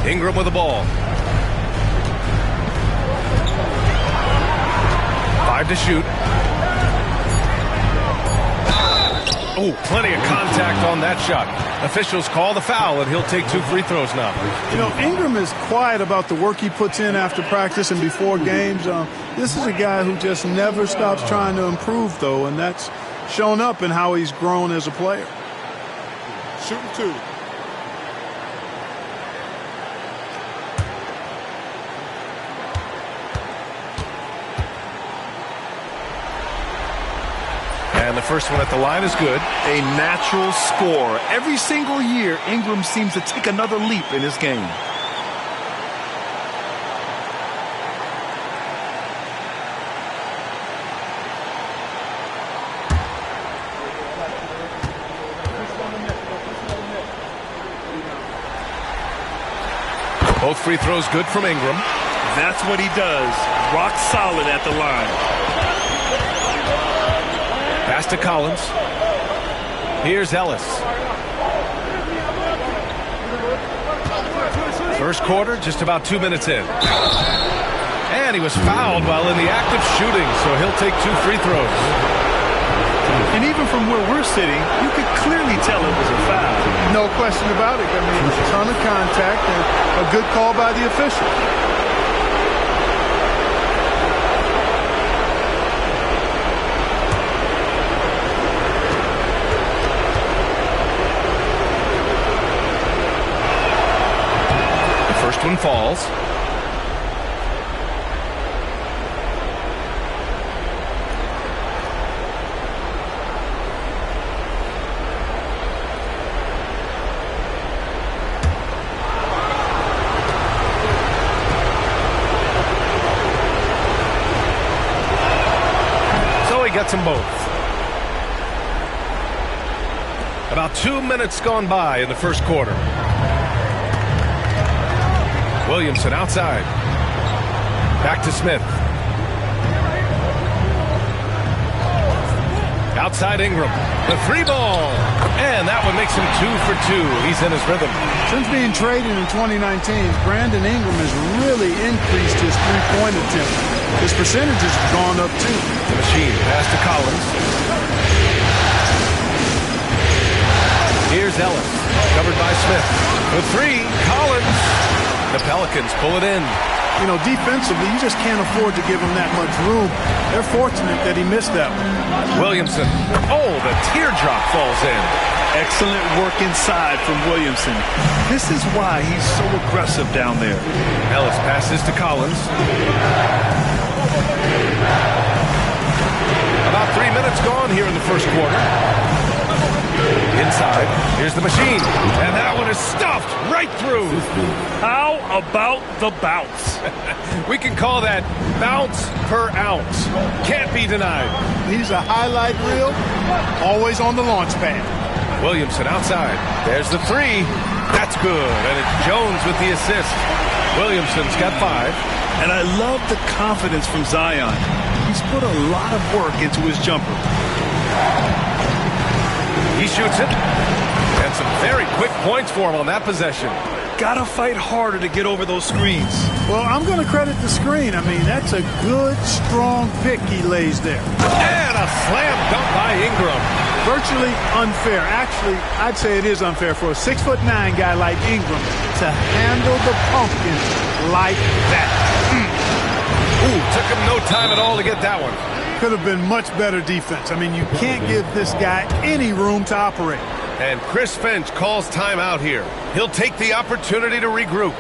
Ingram with the ball. 5 to shoot. Oh, plenty of contact on that shot. Officials call the foul, and he'll take 2 free throws now. You know, Ingram is quiet about the work he puts in after practice and before games. This is a guy who just never stops trying to improve, though, and that's shown up in how he's grown as a player. Shooting 2. And the first one at the line is good. A natural scorer. Every single year, Ingram seems to take another leap in his game. Both free throws good from Ingram. That's what he does. Rock solid at the line. Pass to Collins. Here's Ellis. First quarter, just about 2 minutes in. And he was fouled while in the act of shooting, so he'll take 2 free throws. And even from where we're sitting, you could clearly tell it was a foul. No question about it. I mean, a ton of contact and a good call by the official. First one falls. So he gets them both. About 2 minutes gone by in the first quarter. Williamson outside. Back to Smith. Outside Ingram. The 3 ball. And that one makes him 2 for 2. He's in his rhythm. Since being traded in 2019, Brandon Ingram has really increased his three-point attempt. His percentages have gone up too. The machine. Pass to Collins. Here's Ellis. Covered by Smith. The 3. Collins. The Pelicans pull it in. You know, defensively, you just can't afford to give him that much room. They're fortunate that he missed that one. Williamson. Oh, the teardrop falls in. Excellent work inside from Williamson. This is why he's so aggressive down there. Ellis passes to Collins. About 3 minutes gone here in the first quarter. Inside, here's the machine, and that one is stuffed right through. How about the bounce? We can call that bounce per ounce. Can't be denied. He's a highlight reel, always on the launch pad. Williamson outside. There's the 3. That's good, and it's Jones with the assist. Williamson's got 5. And I love the confidence from Zion. He's put a lot of work into his jumper. He shoots it. And some very quick points for him on that possession. Gotta fight harder to get over those screens. Well, I'm going to credit the screen. I mean, that's a good, strong pick he lays there. And a slam dunk by Ingram. Virtually unfair. Actually, I'd say it is unfair for a 6'9" guy like Ingram to handle the pumpkin like that. Ooh, took him no time at all to get that one. Could have been much better defense. I mean, you can't give this guy any room to operate. And Chris Finch calls timeout here. He'll take the opportunity to regroup.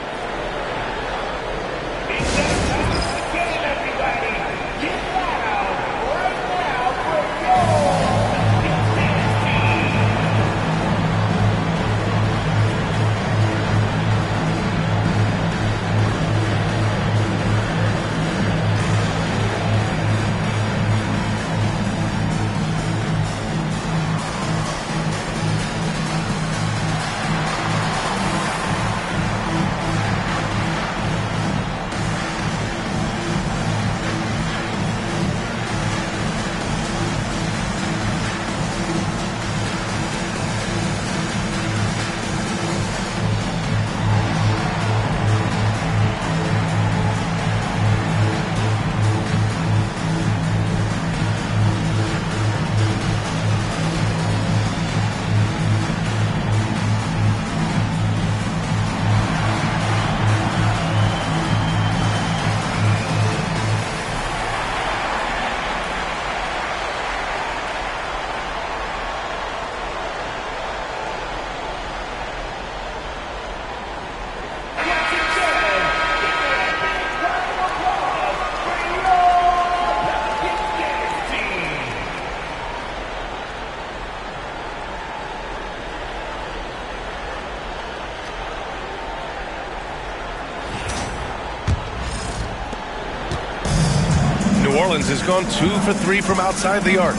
Orleans has gone 2 for 3 from outside the arc.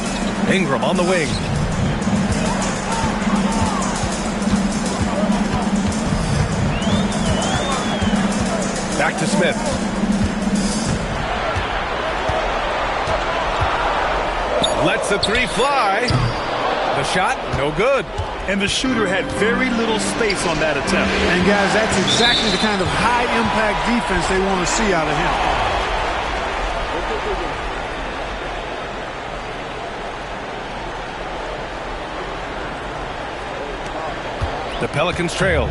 Ingram on the wing. Back to Smith. Lets the three fly. The shot, no good. And the shooter had very little space on that attempt. And guys, that's exactly the kind of high-impact defense they want to see out of him. The Pelicans trail.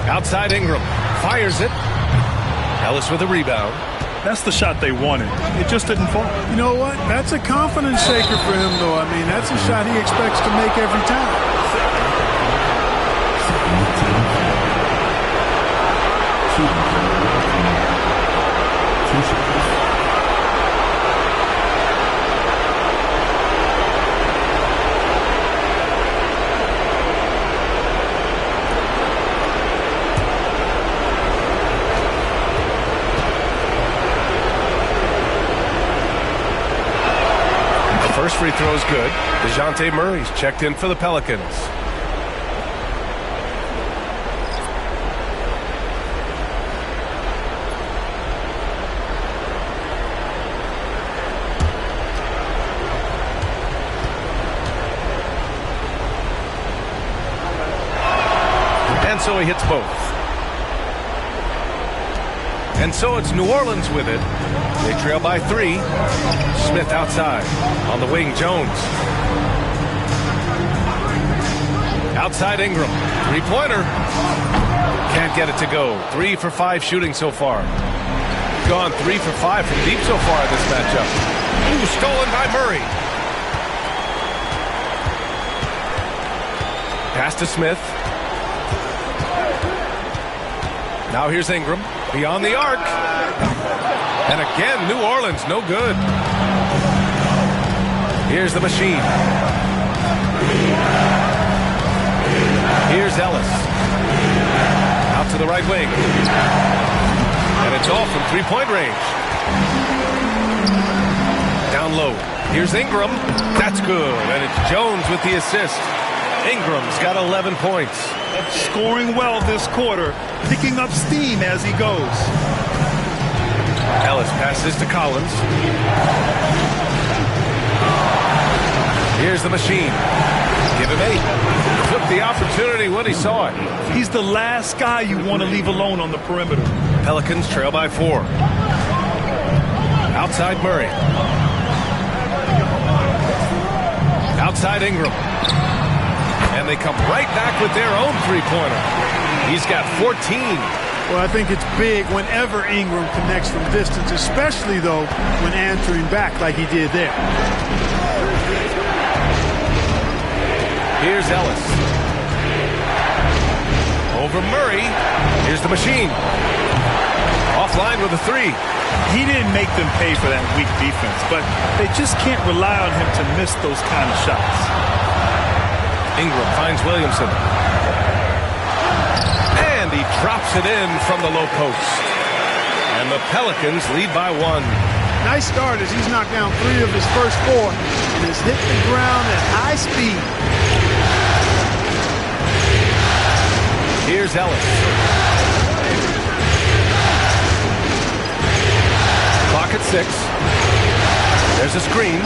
Outside Ingram. Fires it. Ellis with a rebound. That's the shot they wanted. It just didn't fall. You know what? That's a confidence shaker for him, though. I mean, that's a shot he expects to make every time. First free throw is good. DeJounte Murray's checked in for the Pelicans. And so he hits both. And so it's New Orleans with it. They trail by 3. Smith outside. On the wing, Jones. Outside Ingram. Three-pointer. Can't get it to go. 3 for 5 shooting so far. Gone 3 for 5 from deep so far in this matchup. Ooh, stolen by Murray. Pass to Smith. Now here's Ingram. Beyond the arc. And again, New Orleans, no good. Here's the machine. Here's Ellis. Out to the right wing. And it's all from three-point range. Down low. Here's Ingram. That's good. And it's Jones with the assist. Ingram's got 11 points. Scoring well this quarter. Picking up steam as he goes. Ellis passes to Collins. Here's the machine. Give him 8. Took the opportunity when he saw it. He's the last guy you want to leave alone on the perimeter. Pelicans trail by 4. Outside Murray. Outside Ingram. And they come right back with their own three-pointer. He's got 14. Well, I think it's big whenever Ingram connects from distance, especially, though, when answering back like he did there. Here's Ellis. Over Murray. Here's the machine. Offline with a 3. He didn't make them pay for that weak defense, but they just can't rely on him to miss those kind of shots. Ingram finds Williamson. And he drops it in from the low post. And the Pelicans lead by 1. Nice start as he's knocked down 3 of his first 4 and has hit the ground at high speed. Here's Ellis. Clock at 6. There's a screen.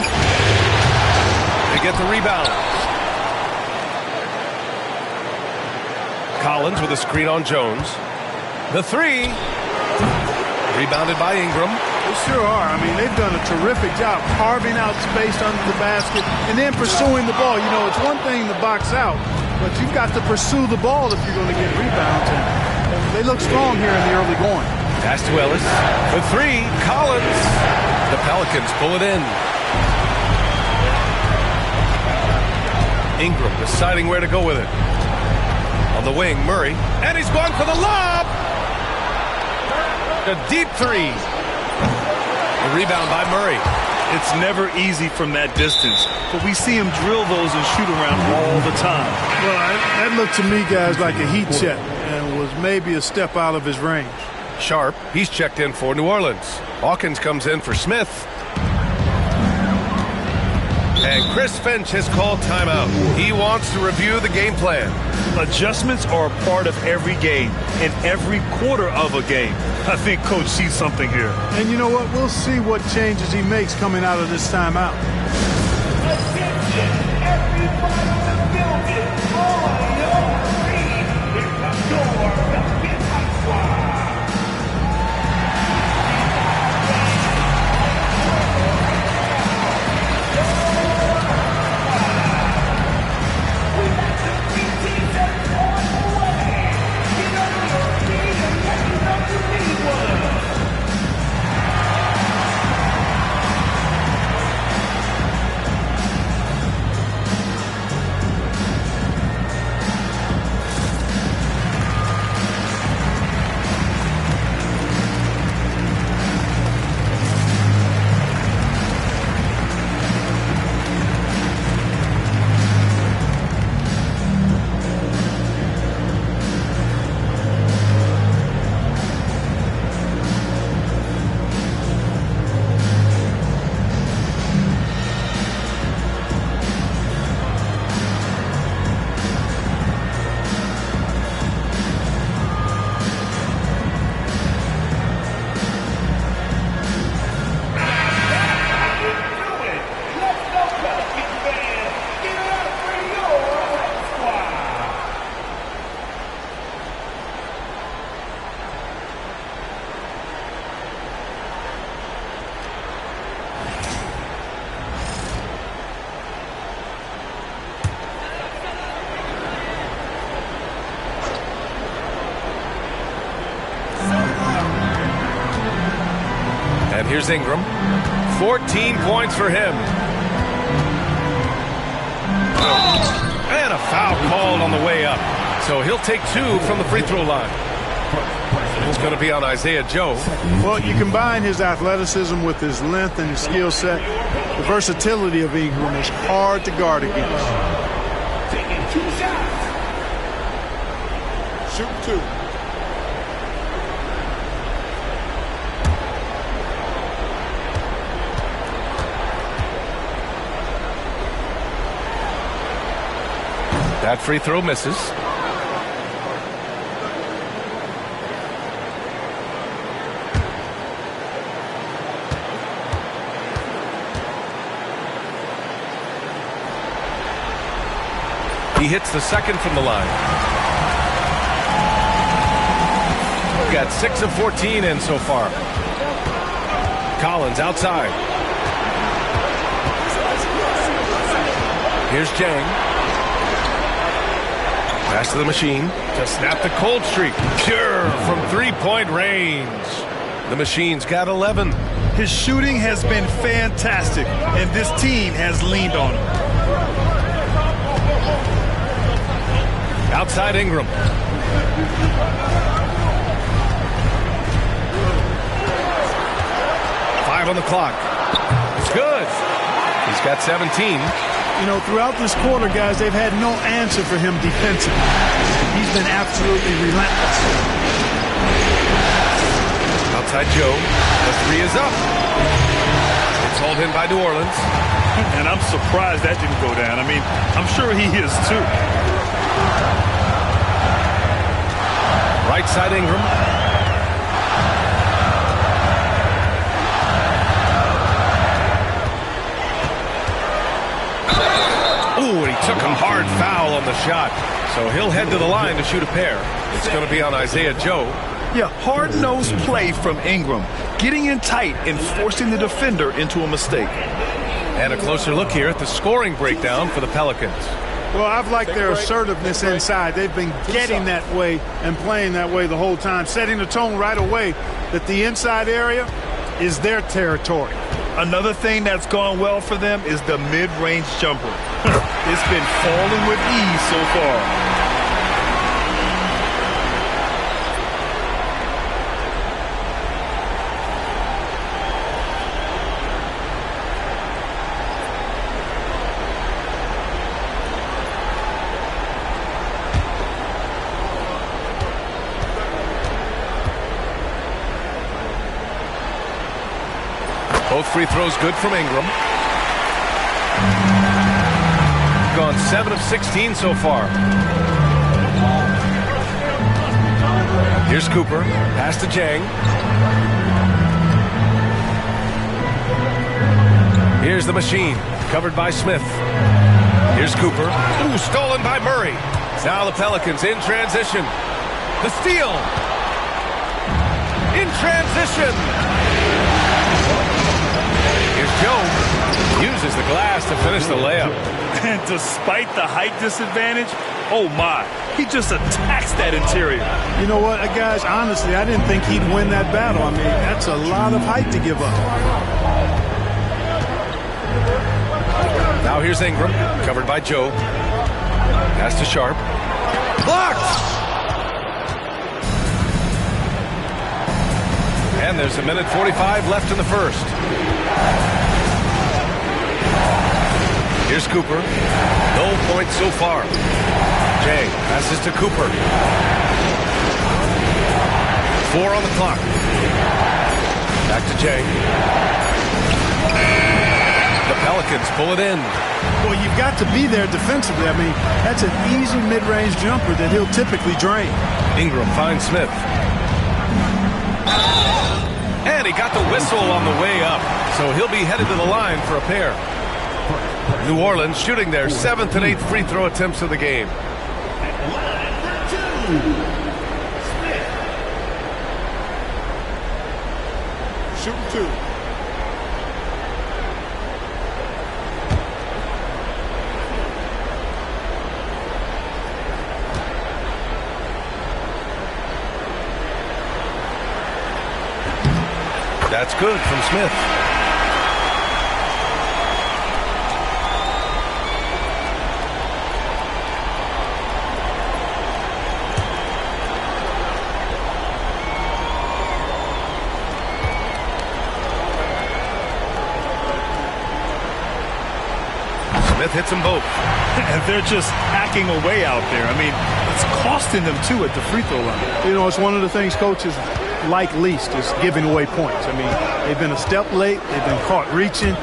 They get the rebound. Collins with a screen on Jones. The 3. Rebounded by Ingram. They sure are. I mean, they've done a terrific job carving out space under the basket and then pursuing the ball. You know, it's one thing to box out, but you've got to pursue the ball if you're going to get rebounds. And they look strong here in the early going. Pass to Ellis. The 3. Collins. The Pelicans pull it in. Ingram deciding where to go with it. On the wing, Murray. And he's going for the lob. A deep 3. A rebound by Murray. It's never easy from that distance, but we see him drill those and shoot around all the time. Well, that looked to me, guys, like a heat check. And and was maybe a step out of his range. Sharp, he's checked in for New Orleans. Hawkins comes in for Smith. And Chris Finch has called timeout. He wants to review the game plan. Adjustments are a part of every game, in every quarter of a game. I think Coach sees something here. And you know what? We'll see what changes he makes coming out of this timeout. Attention, everybody in the building. On your feet. Here comes your Midnight Squad. And here's Ingram. 14 points for him. And a foul called on the way up. So he'll take 2 from the free throw line. It's going to be on Isaiah Joe. Well, you combine his athleticism with his length and his skill set. The versatility of Ingram is hard to guard against. Taking 2 shots. Shooting 2. That free throw misses. He hits the second from the line. Got 6 of 14 in so far. Collins outside. Here's Jang. Pass to the machine to snap the cold streak. Pure from three-point range. The machine's got 11. His shooting has been fantastic, and this team has leaned on him. Outside Ingram. 5 on the clock. It's good. He's got 17. You know, throughout this quarter, guys, they've had no answer for him defensively. He's been absolutely relentless. Outside Joe. The 3 is up. It's hauled in by New Orleans. And I'm surprised that didn't go down. I mean, I'm sure he is too. Right side Ingram. Ooh, and he took a hard foul on the shot. So he'll head to the line to shoot a pair. It's going to be on Isaiah Joe. Yeah, hard-nosed play from Ingram, getting in tight and forcing the defender into a mistake. And a closer look here at the scoring breakdown for the Pelicans. Well, I've liked their assertiveness inside. They've been getting that way and playing that way the whole time, setting the tone right away that the inside area is their territory. Another thing that's gone well for them is the mid-range jumper. It's been falling with ease so far. Both free throws good from Ingram. Gone 7 of 16 so far. Here's Cooper. Pass to Jang. Here's the machine. Covered by Smith. Here's Cooper. Ooh, stolen by Murray. Now the Pelicans in transition. The steal. In transition. Here's Joe. Uses the glass to finish the layup. And despite the height disadvantage, oh my, he just attacks that interior. You know what, guys, honestly, I didn't think he'd win that battle. I mean, that's a lot of height to give up. Now here's Ingram, covered by Joe. Pass to Sharp. Blocked! And there's a minute 45 left in the first. Here's Cooper. No points so far. Jay passes to Cooper. 4 on the clock. Back to Jay. The Pelicans pull it in. Well, you've got to be there defensively. I mean, that's an easy mid-range jumper that he'll typically drain. Ingram finds Smith. And he got the whistle on the way up. So he'll be headed to the line for a pair. New Orleans shooting their 7th and 8th free throw attempts of the game. Shooting 2. That's good from Smith. Smith hits them both. And they're just hacking away out there. I mean, it's costing them, too, at the free throw line. You know, it's one of the things coaches like least is giving away points. I mean, they've been a step late. They've been caught reaching.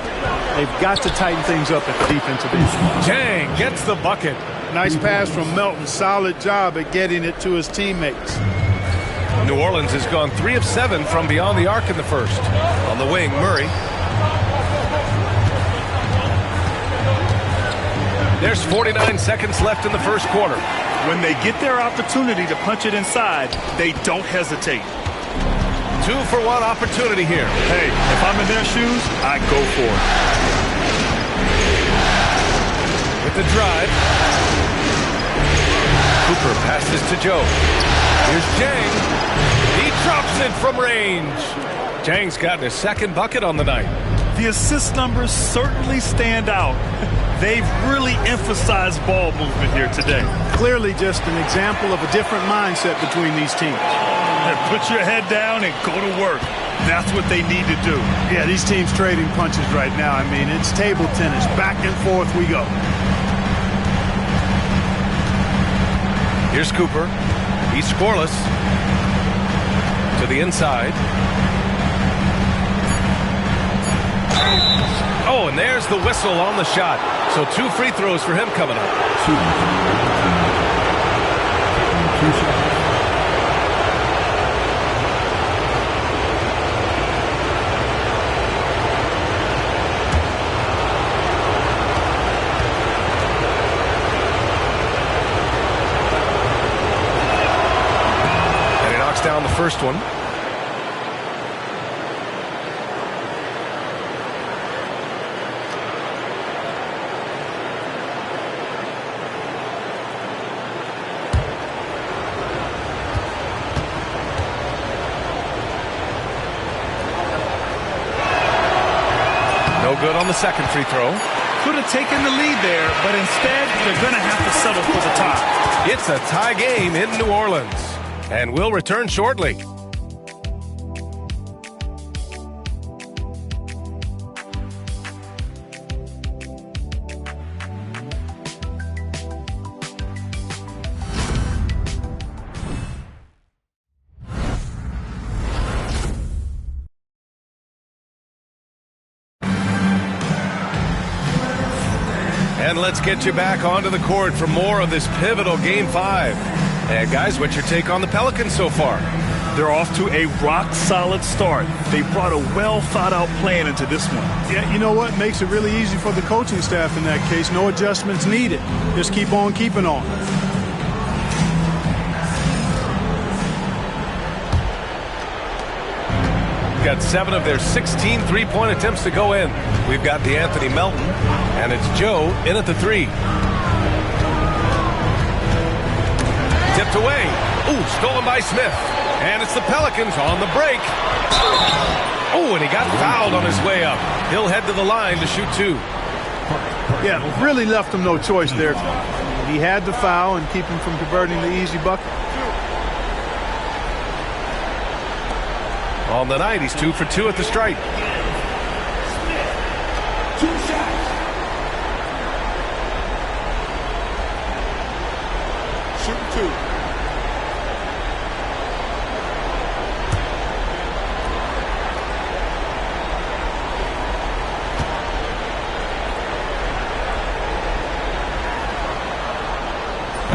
They've got to tighten things up at the defensive end. Jang gets the bucket. Nice pass from Melton. Solid job at getting it to his teammates. New Orleans has gone 3 of 7 from beyond the arc in the first. On the wing, Murray. There's 49 seconds left in the first quarter. When they get their opportunity to punch it inside, they don't hesitate. 2-for-1 opportunity here. Hey, if I'm in their shoes, I go for it. With the drive. Cooper passes to Joe. Here's Jang. He drops it from range. Jang's gotten his second bucket on the night. The assist numbers certainly stand out. They've really emphasized ball movement here today. Clearly just an example of a different mindset between these teams. Put your head down and go to work. That's what they need to do. Yeah, these teams trading punches right now. I mean, it's table tennis. Back and forth we go. Here's Cooper. He's scoreless. To the inside. Oh, and there's the whistle on the shot. So 2 free throws for him coming up. 2 shots. And he knocks down the first one. No good on the second free throw. Could have taken the lead there, but instead they're going to have to settle for the tie. It's a tie game in New Orleans, and we'll return shortly. And let's get you back onto the court for more of this pivotal Game 5. And guys, what's your take on the Pelicans so far? They're off to a rock-solid start. They brought a well-thought-out plan into this one. Yeah, you know what? Makes it really easy for the coaching staff in that case. No adjustments needed. Just keep on keeping on. Got 7 of their 16 three-point attempts to go in. We've got DeAnthony Melton, and it's Joe in at the 3. Tipped away. Ooh, stolen by Smith. And it's the Pelicans on the break. Oh, and he got fouled on his way up. He'll head to the line to shoot 2. Yeah, really left him no choice there. He had to foul and keep him from converting the easy bucket. On the night, he's 2 for 2 at the stripe. Smith, 2 shots. Shooting 2.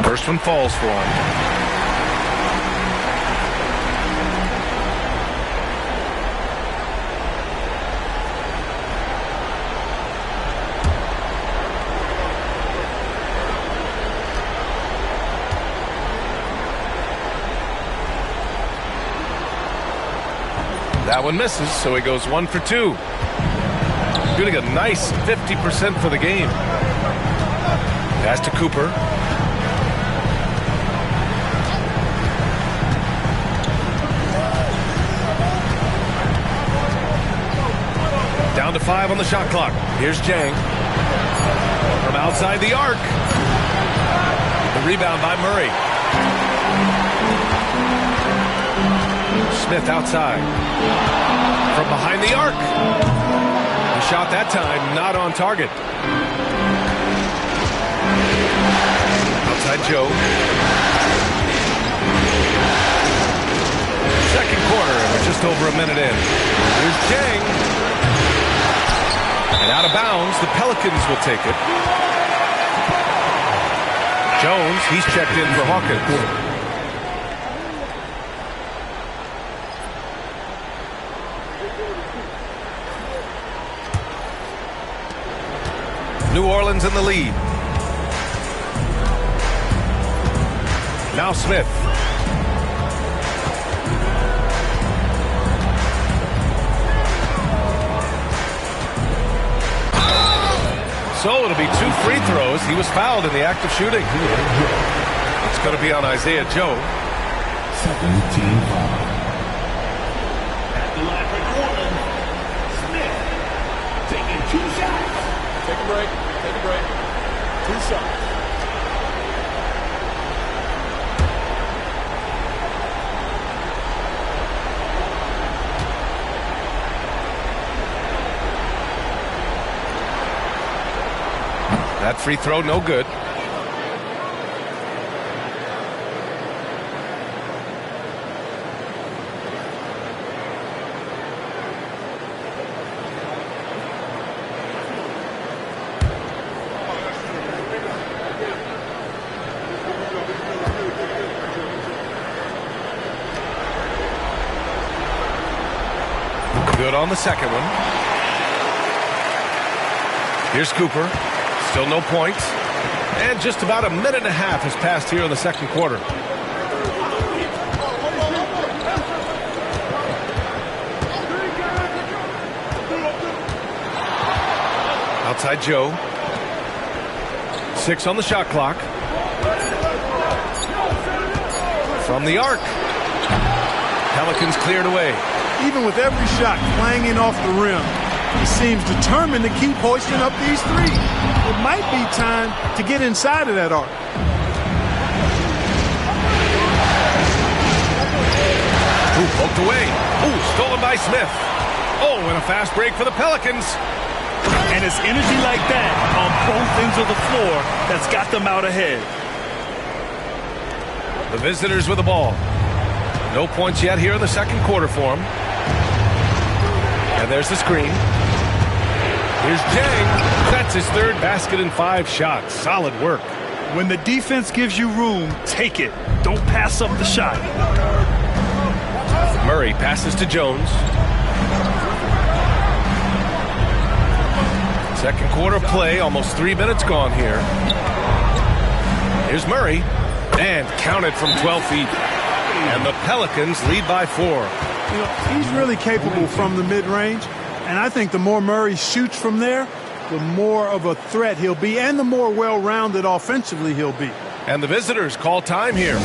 First one falls for him. That one misses, so he goes 1 for 2. Shooting a nice 50% for the game. Pass to Cooper. Down to 5 on the shot clock. Here's Jang. From outside the arc. The rebound by Murray. Smith outside. From behind the arc. The shot that time not on target. Outside Joe. Second quarter, and we're just over a minute in. Here's Jang. And out of bounds, the Pelicans will take it. Jones, he's checked in for Hawkins. New Orleans in the lead. Now Smith. So it'll be 2 free throws. He was fouled in the act of shooting. It's going to be on Isaiah Joe. 17 foul. At the line for Portland, Smith taking 2 shots. Take a break. Take a break. 2 shots. That free throw, no good. Good on the second one. Here's Cooper. Still no points. And just about a minute and a half has passed here in the second quarter. Outside Joe. 6 on the shot clock. From the arc. Pelicans cleared away. Even with every shot clanging off the rim, he seems determined to keep hoisting up these threes. It might be time to get inside of that arc. Ooh, poked away. Ooh, stolen by Smith. Oh, and a fast break for the Pelicans. And it's energy like that on both ends of the floor that's got them out ahead. The visitors with the ball. No points yet here in the second quarter for them. And there's the screen. Here's Jang. That's his third basket in 5 shots. Solid work. When the defense gives you room, take it. Don't pass up the shot. Murray passes to Jones. Second quarter play, almost 3 minutes gone here. Here's Murray, and counted from 12 feet. And the Pelicans lead by 4. You know, he's really capable from the mid-range, and I think the more Murray shoots from there, the more of a threat he'll be, and the more well-rounded offensively he'll be. And the visitors call time here.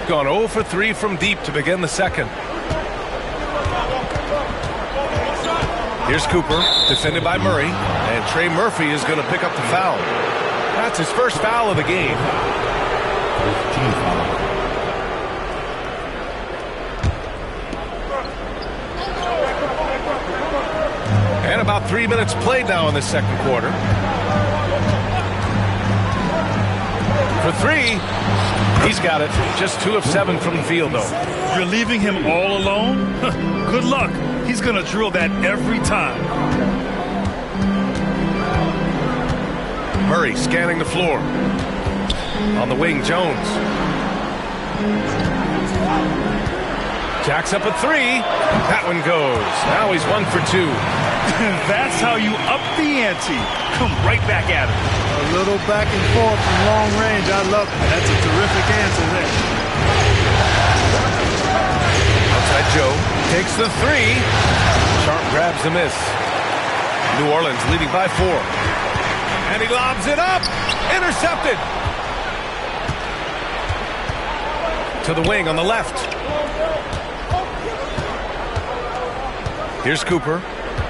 Gone 0 for 3 from deep to begin the second. Here's Cooper, defended by Murray, and Trey Murphy is going to pick up the foul. That's his first foul of the game. And about 3 minutes played now in the second quarter. For 3. He's got it. Just 2 of 7 from the field, though. You're leaving him all alone? Good luck. He's going to drill that every time. Murray scanning the floor. On the wing, Jones. Jacks up a 3. That one goes. Now he's 1 for 2. That's how you up the ante. Come right back at him. A little back and forth from long range. I love it. That's a terrific answer there. Outside Joe takes the 3. Sharp grabs the miss. New Orleans leading by 4. And he lobs it up. Intercepted. To the wing on the left. Here's Cooper.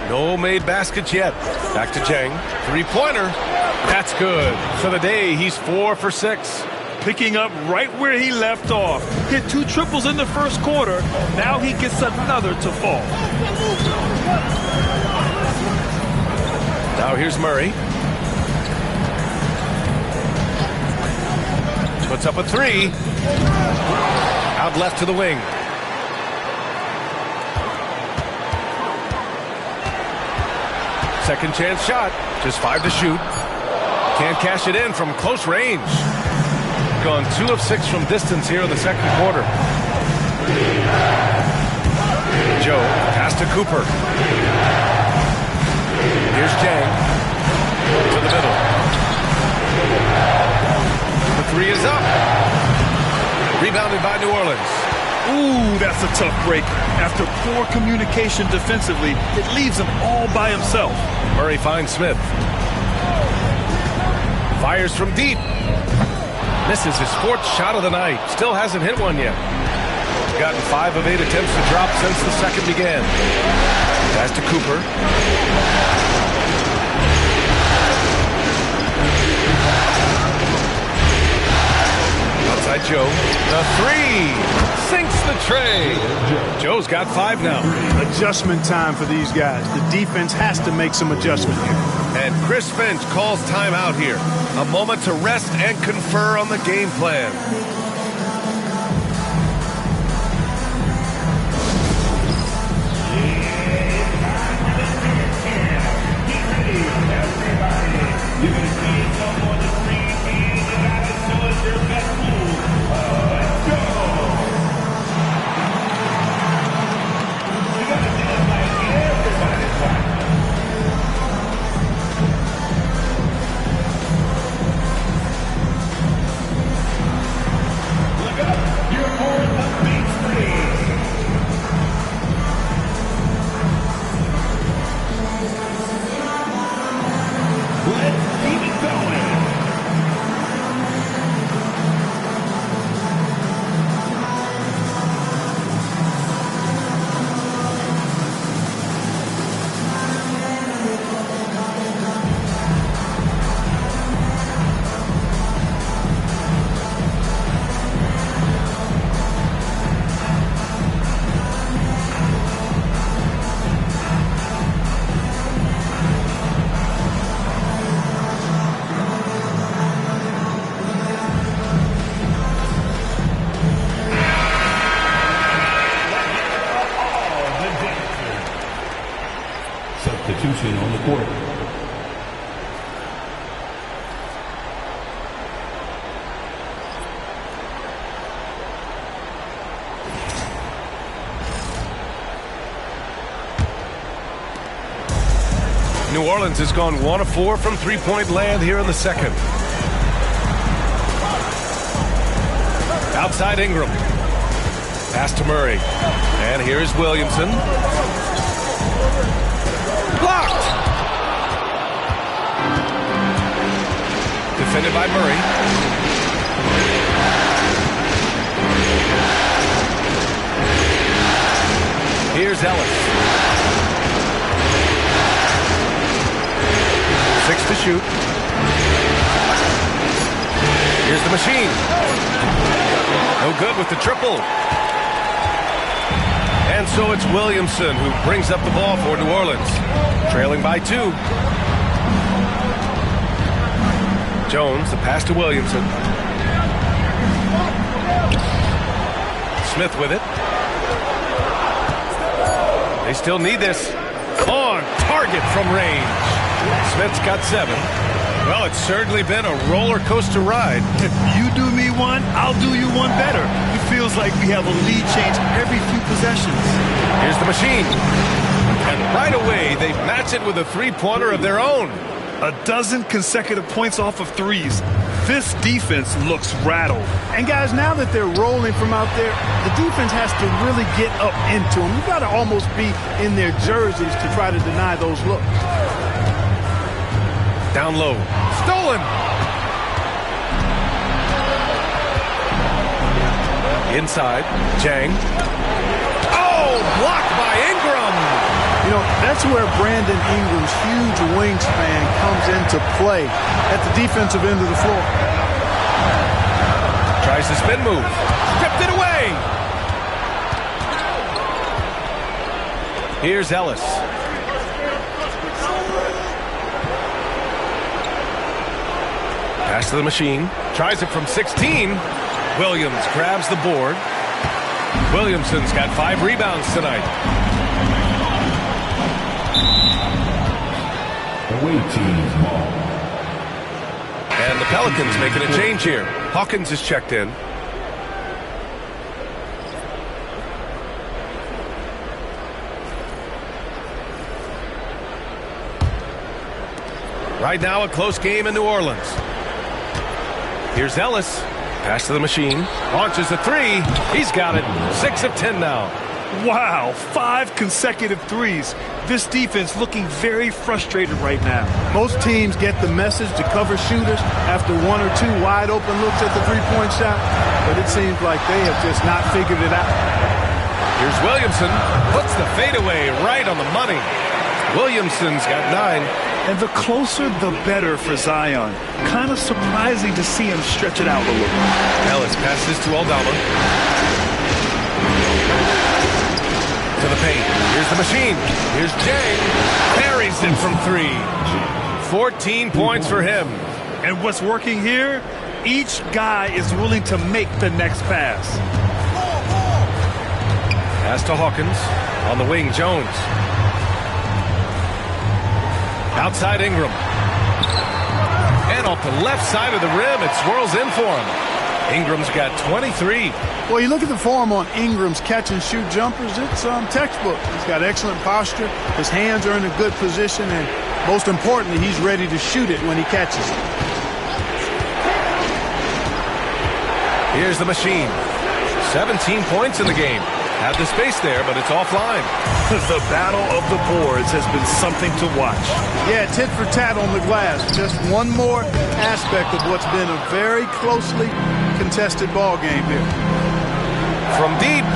No made baskets yet. Back to Jang. 3-pointer. That's good. For the day, he's 4 for 6. Picking up right where he left off. Hit 2 triples in the first quarter. Now he gets another to fall. Now here's Murray. Puts up a 3. Out left to the wing. Second chance shot. Just 5 to shoot. Can't cash it in from close range. Gone 2 of 6 from distance here in the second quarter. Joe, pass to Cooper. Here's Jang. To the middle. The 3 is up. Rebounded by New Orleans. Ooh, that's a tough break. After poor communication defensively, it leaves him all by himself. Murray finds Smith. Fires from deep. Misses his 4th shot of the night. Still hasn't hit one yet. Gotten 5 of 8 attempts to drop since the second began. Pass to Cooper. Outside Joe. The 3. sinks the tray. Joe's got 5 now. Adjustment time for these guys. The defense has to make some adjustment here. And Chris Finch calls timeout here. A moment to rest and confer on the game plan. Substitution on the court. New Orleans has gone 1 of 4 from three-point land here in the second. Outside Ingram. Pass to Murray. And here's Williamson. Blocked! Defended by Murray. Here's Ellis. 6 to shoot. Here's the machine. No good with the triple. And so it's Williamson who brings up the ball for New Orleans. Trailing by 2. Jones, the pass to Williamson. Smith with it. They still need this. On target from range. Smith's got 7. Well, it's certainly been a roller coaster ride. If you do me one, I'll do you one better. It feels like we have a lead change every few possessions. Here's the machine. And right away, they match it with a three-pointer of their own. 12 consecutive points off of threes. This defense looks rattled. And guys, now that they're rolling from out there, the defense has to really get up into them. You've got to almost be in their jerseys to try to deny those looks. Down low. Stolen. Inside. Jang. Oh, blocked by Ingram. You know, that's where Brandon Ingram's huge wingspan comes into play at the defensive end of the floor. Tries the spin move. Stripped it away. Here's Ellis. Pass to the machine. Tries it from 16. Williams grabs the board. Williamson's got 5 rebounds tonight. Away team's ball. And the Pelicans making a change here. Hawkins is checked in. Right now, a close game in New Orleans. Here's Ellis. Pass to the machine. Launches a 3. He's got it. 6 of 10 now. Wow, 5 consecutive threes. This defense looking very frustrated right now. Most teams get the message to cover shooters after 1 or 2 wide open looks at the three-point shot, but it seems like they have just not figured it out. Here's Williamson. Puts the fadeaway right on the money. Williamson's got 9. And the closer, the better for Zion. Kind of surprising to see him stretch it out a little. Ellis passes to Aldama. To the paint. Here's the machine. Here's Jang. Buries it from 3. 14 points for him. And what's working here? Each guy is willing to make the next pass. Pass to Hawkins. On the wing, Jones. Outside Ingram. And off the left side of the rim, it swirls in for him. Ingram's got 23. Well, you look at the form on Ingram's catch-and-shoot jumpers, it's textbook. He's got excellent posture. His hands are in a good position, and most importantly, he's ready to shoot it when he catches it. Here's the machine. 17 points in the game. Had the space there, but it's offline. The battle of the boards has been something to watch. Yeah, tit for tat on the glass. Just one more aspect of what's been a very closely contested ball game here. From deep.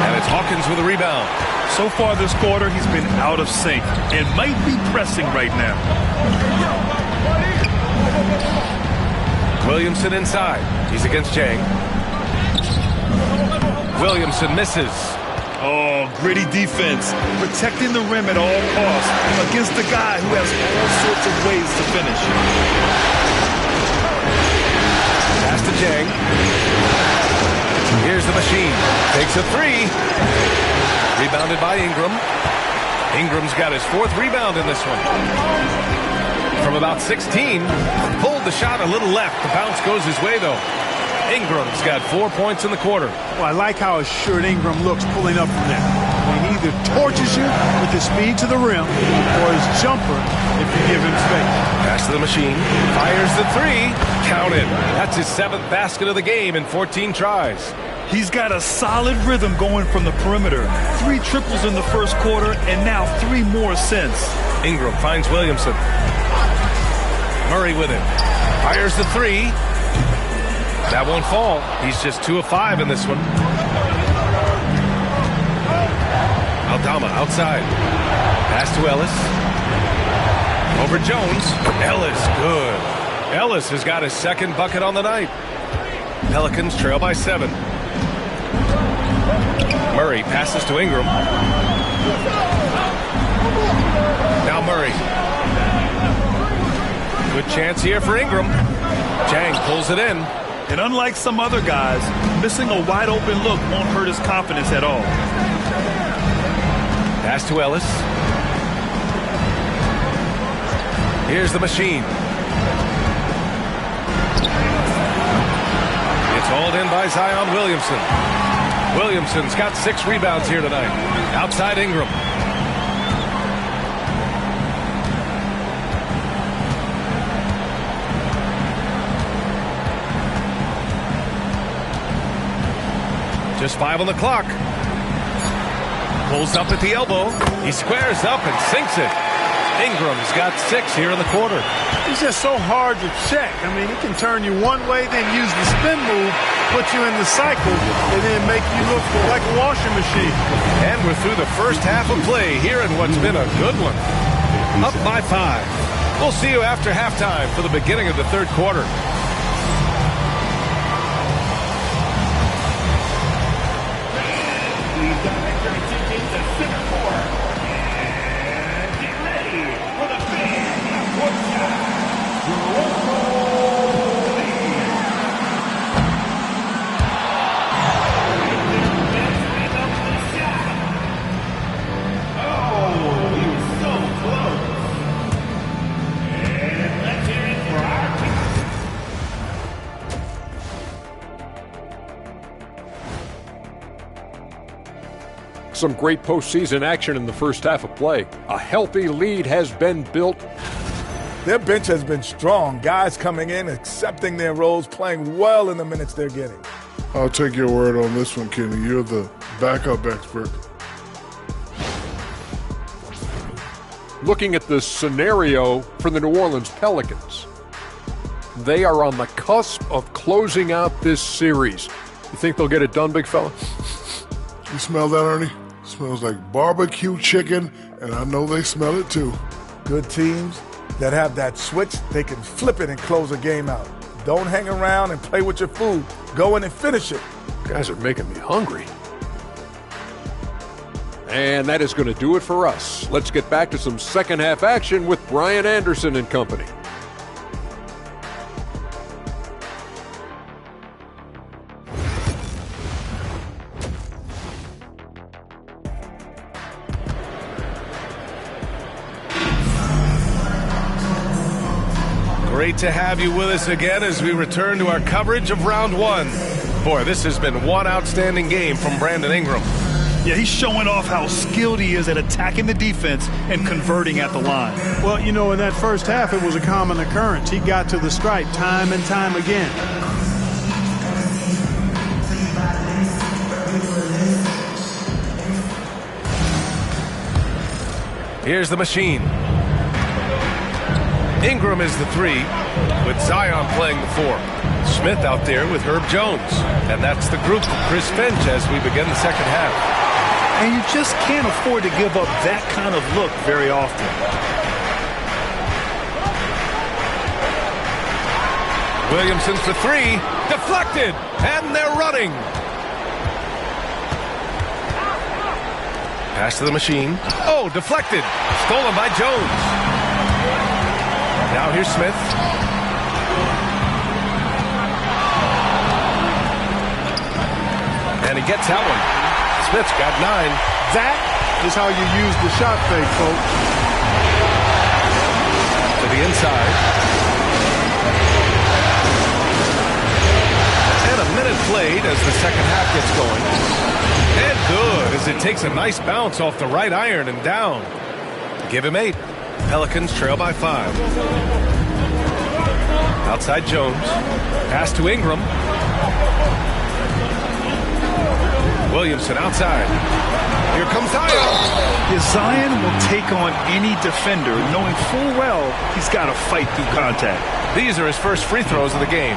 And it's Hawkins with a rebound. So far this quarter, he's been out of sync and might be pressing right now. Williamson inside. He's against Jang. Williamson misses. Oh, gritty defense. Protecting the rim at all costs against a guy who has all sorts of ways to finish. Pass to Jang. Here's the machine. Takes a 3. Rebounded by Ingram. Ingram's got his 4th rebound in this one. From about 16. Pulled the shot a little left. The bounce goes his way, though. Ingram's got 4 points in the quarter. Well, I like how assured Ingram looks pulling up from there. He either torches you with his speed to the rim or his jumper if you give him space. Pass to the machine. Fires the 3. Counted. That's his 7th basket of the game in 14 tries. He's got a solid rhythm going from the perimeter. 3 triples in the first quarter and now 3 more since. Ingram finds Williamson. Murray with it. Fires the 3. That won't fall. He's just 2 of 5 in this one. Aldama outside. Pass to Ellis. Over Jones. Ellis, good. Ellis has got his 2nd bucket on the night. Pelicans trail by 7. Murray passes to Ingram. Now Murray. Good chance here for Ingram. Jang pulls it in. And unlike some other guys, missing a wide open look won't hurt his confidence at all. Pass to Ellis. Here's the machine. It's hauled in by Zion Williamson. Williamson's got 6 rebounds here tonight. Outside Ingram. Just 5 on the clock. Pulls up at the elbow. He squares up and sinks it. Ingram's got 6 here in the quarter. He's just so hard to check. I mean, he can turn you one way, then use the spin move, put you in the cycle, and then make you look like a washing machine. And we're through the first half of play here in what's been a good one. Up by 5. We'll see you after halftime for the beginning of the 3rd quarter. Some great postseason action in the first half of play. A healthy lead has been built. Their bench has been strong. Guys coming in, accepting their roles, playing well in the minutes they're getting. I'll take your word on this one, Kenny. You're the backup expert. Looking at the scenario for the New Orleans Pelicans, they are on the cusp of closing out this series. You think they'll get it done, big fella? You smell that, Ernie? Smells like barbecue chicken, and I know they smell it too. Good teams that have that switch, they can flip it and close a game out. Don't hang around and play with your food. Go in and finish it. You guys are making me hungry. And that is going to do it for us. Let's get back to some second half action with Brian Anderson and company. Great to have you with us again as we return to our coverage of round one. Boy, this has been one outstanding game from Brandon Ingram. Yeah, he's showing off how skilled he is at attacking the defense and converting at the line. Well, you know, in that first half, it was a common occurrence. He got to the stripe time and time again. Here's the machine. Ingram is the 3, with Zion playing the 4. Smith out there with Herb Jones. And that's the group for Chris Finch as we begin the second half. And you just can't afford to give up that kind of look very often. Williamson for 3. Deflected. And they're running. Pass to the machine. Oh, deflected. Stolen by Jones. Now here's Smith. And he gets that one. Smith's got 9. That is how you use the shot fake, folks. To the inside. And a minute played as the second half gets going. And good as it takes a nice bounce off the right iron and down. Give him 8. Pelicans trail by 5. Outside Jones. Pass to Ingram. Williamson outside. Here comes Zion. Yeah, Zion will take on any defender, knowing full well he's got to fight through contact. These are his first free throws of the game.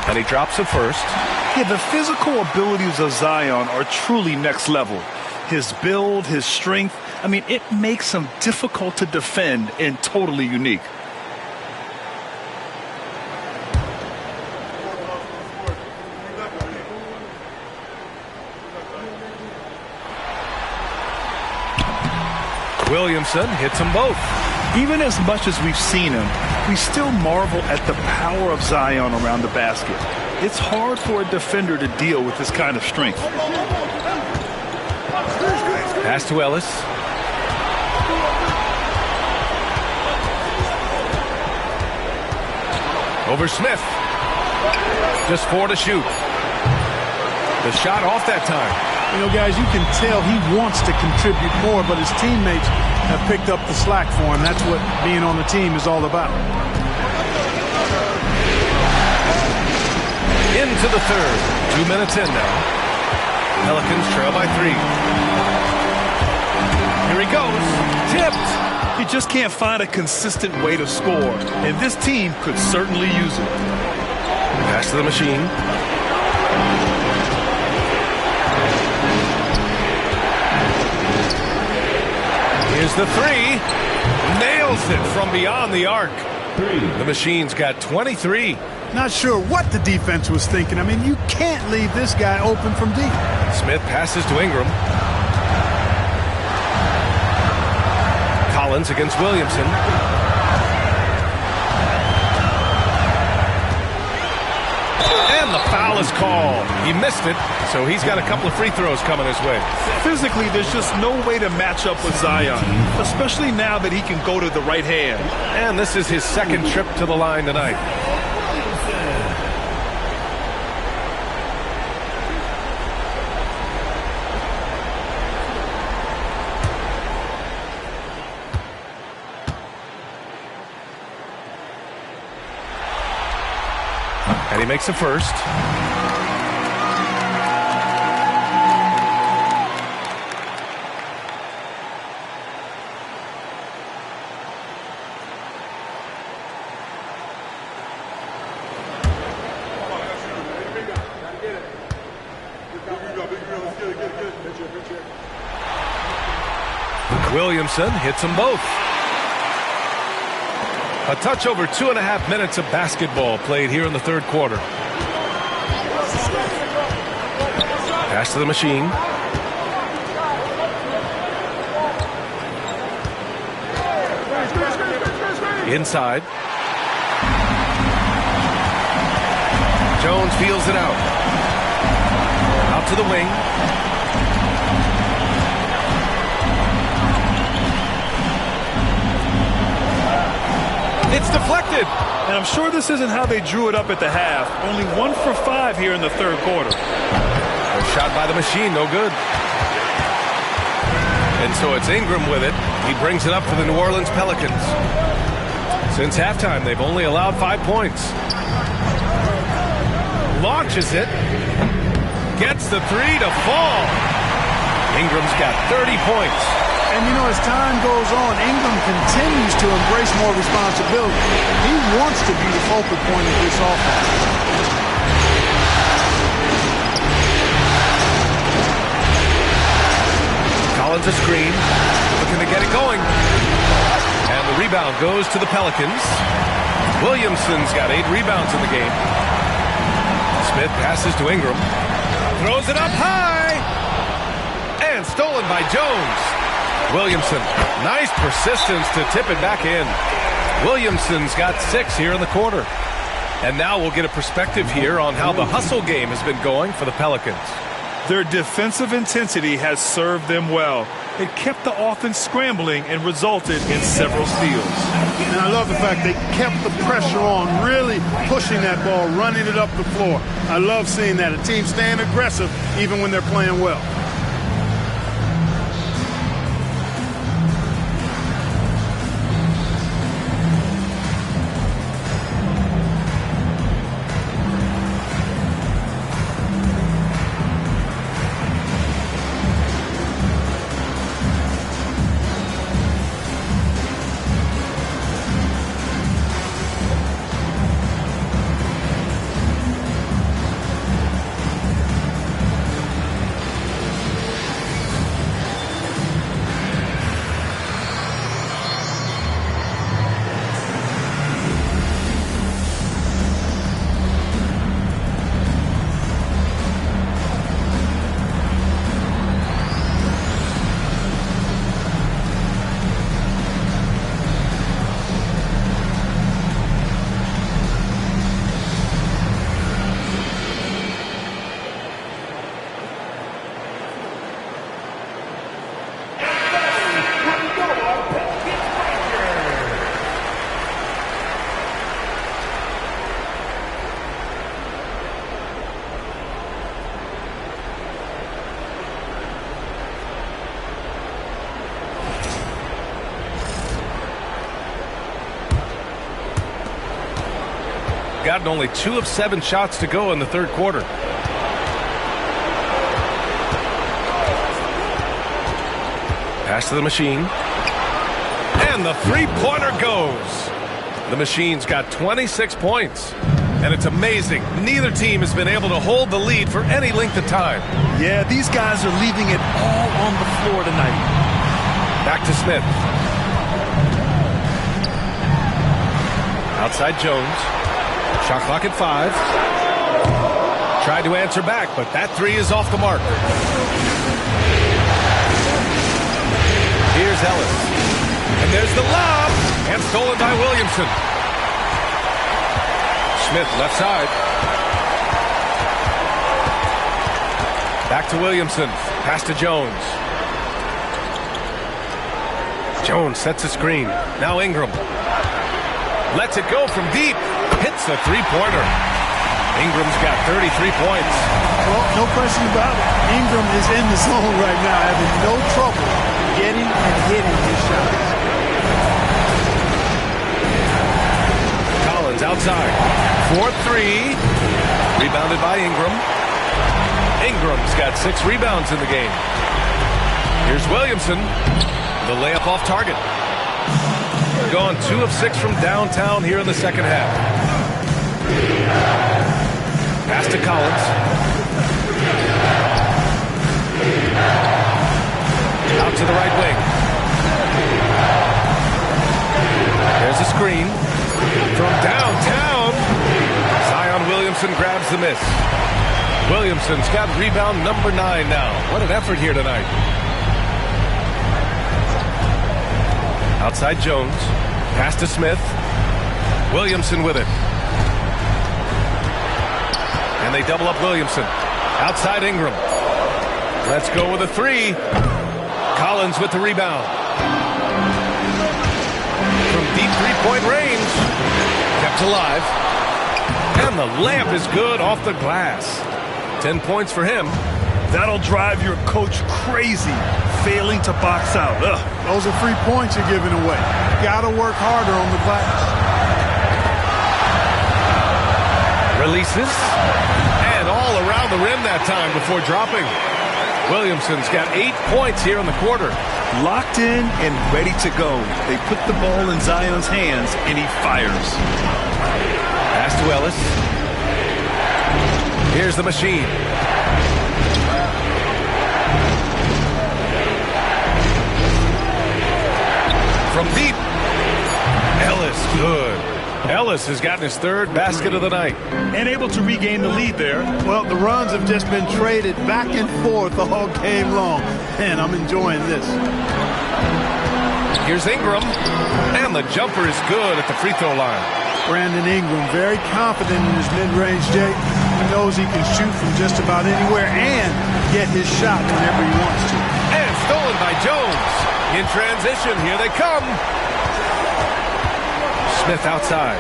And he drops it first. Yeah, the physical abilities of Zion are truly next level. His build, his strength, I mean, it makes him difficult to defend and totally unique. Williamson hits them both. Even as much as we've seen him, we still marvel at the power of Zion around the basket. It's hard for a defender to deal with this kind of strength. Pass to Ellis. Over Smith. Just 4 to shoot. The shot off that time. You know, guys, you can tell he wants to contribute more, but his teammates have picked up the slack for him. That's what being on the team is all about. Into the third. 2 minutes in now. Pelicans trail by 3. Here he goes. Tipped. He just can't find a consistent way to score, and this team could certainly use it. Pass to the machine. Here's the 3. Nails it from beyond the arc. The machine's got 23. Not sure what the defense was thinking. I mean, you can't leave this guy open from deep. Smith passes to Ingram. Collins against Williamson. And the foul is called. He missed it, so he's got a couple of free throws coming his way. Physically, there's just no way to match up with Zion, especially now that he can go to the right hand. And this is his second trip to the line tonight. And he makes the first. Williamson hits them both. A touch over 2.5 minutes of basketball played here in the third quarter. Pass to the machine. Inside. Jones feels it out. Out to the wing. It's deflected. And I'm sure this isn't how they drew it up at the half. Only 1 for 5 here in the third quarter. A shot by the machine, no good. And so it's Ingram with it. He brings it up for the New Orleans Pelicans. Since halftime, they've only allowed 5 points. Launches it. Gets the three to fall. Ingram's got 30 points. And, you know, as time goes on, Ingram continues to embrace more responsibility. He wants to be the focal point of this offense. Collins a screen. Looking to get it going. And the rebound goes to the Pelicans. Williamson's got 8 rebounds in the game. Smith passes to Ingram. Throws it up high. And stolen by Jones. Williamson, nice persistence to tip it back in. Williamson's got 6 here in the quarter. And now we'll get a perspective here on how the hustle game has been going for the Pelicans. Their defensive intensity has served them well. It kept the offense scrambling and resulted in several steals. And I love the fact they kept the pressure on, really pushing that ball, running it up the floor. I love seeing that. A team staying aggressive even when they're playing well. Gotten only 2 of 7 shots to go in the third quarter. Pass to the machine. And the three-pointer goes. The machine's got 26 points. And it's amazing. Neither team has been able to hold the lead for any length of time. Yeah, these guys are leaving it all on the floor tonight. Back to Smith. Outside Jones. Shot clock at 5. Tried to answer back, but that 3 is off the mark. Here's Ellis. And there's the lob. And stolen by Williamson. Smith left side. Back to Williamson. Pass to Jones. Jones sets a screen. Now Ingram. Lets it go from deep. Hits the three-pointer. Ingram's got 33 points. Well, no question about it. Ingram is in the zone right now, having no trouble getting and hitting his shots. Collins outside. 4-3. Rebounded by Ingram. Ingram's got 6 rebounds in the game. Here's Williamson. The layup off target. Gone 2 of 6 from downtown here in the second half. Pass to Collins. Out to the right wing. screen from downtown. Zion Williamson grabs the miss. Williamson's got rebound number 9 now. What an effort here tonight. Outside Jones. Pass to Smith. Williamson with it. And they double up Williamson. Outside Ingram. Let's go with a 3. Collins with the rebound. From deep three-point range. Kept alive. And the layup is good off the glass. 10 points for him. That'll drive your coach crazy, failing to box out. Ugh. Those are free points you're giving away. Got to work harder on the glass. Releases. And all around the rim that time before dropping. Williamson's got 8 points here in the quarter. Locked in and ready to go. They put the ball in Zion's hands, and he fires. Pass to Ellis. Here's the machine. From deep. Ellis, good. Ellis has gotten his 3rd basket of the night. And able to regain the lead there. Well, the runs have just been traded back and forth all game long. And I'm enjoying this. Here's Ingram. And the jumper is good at the free throw line. Brandon Ingram, very confident in his mid-range, Jay. He knows he can shoot from just about anywhere and get his shot whenever he wants to. And stolen by Jones. In transition, here they come. Smith outside.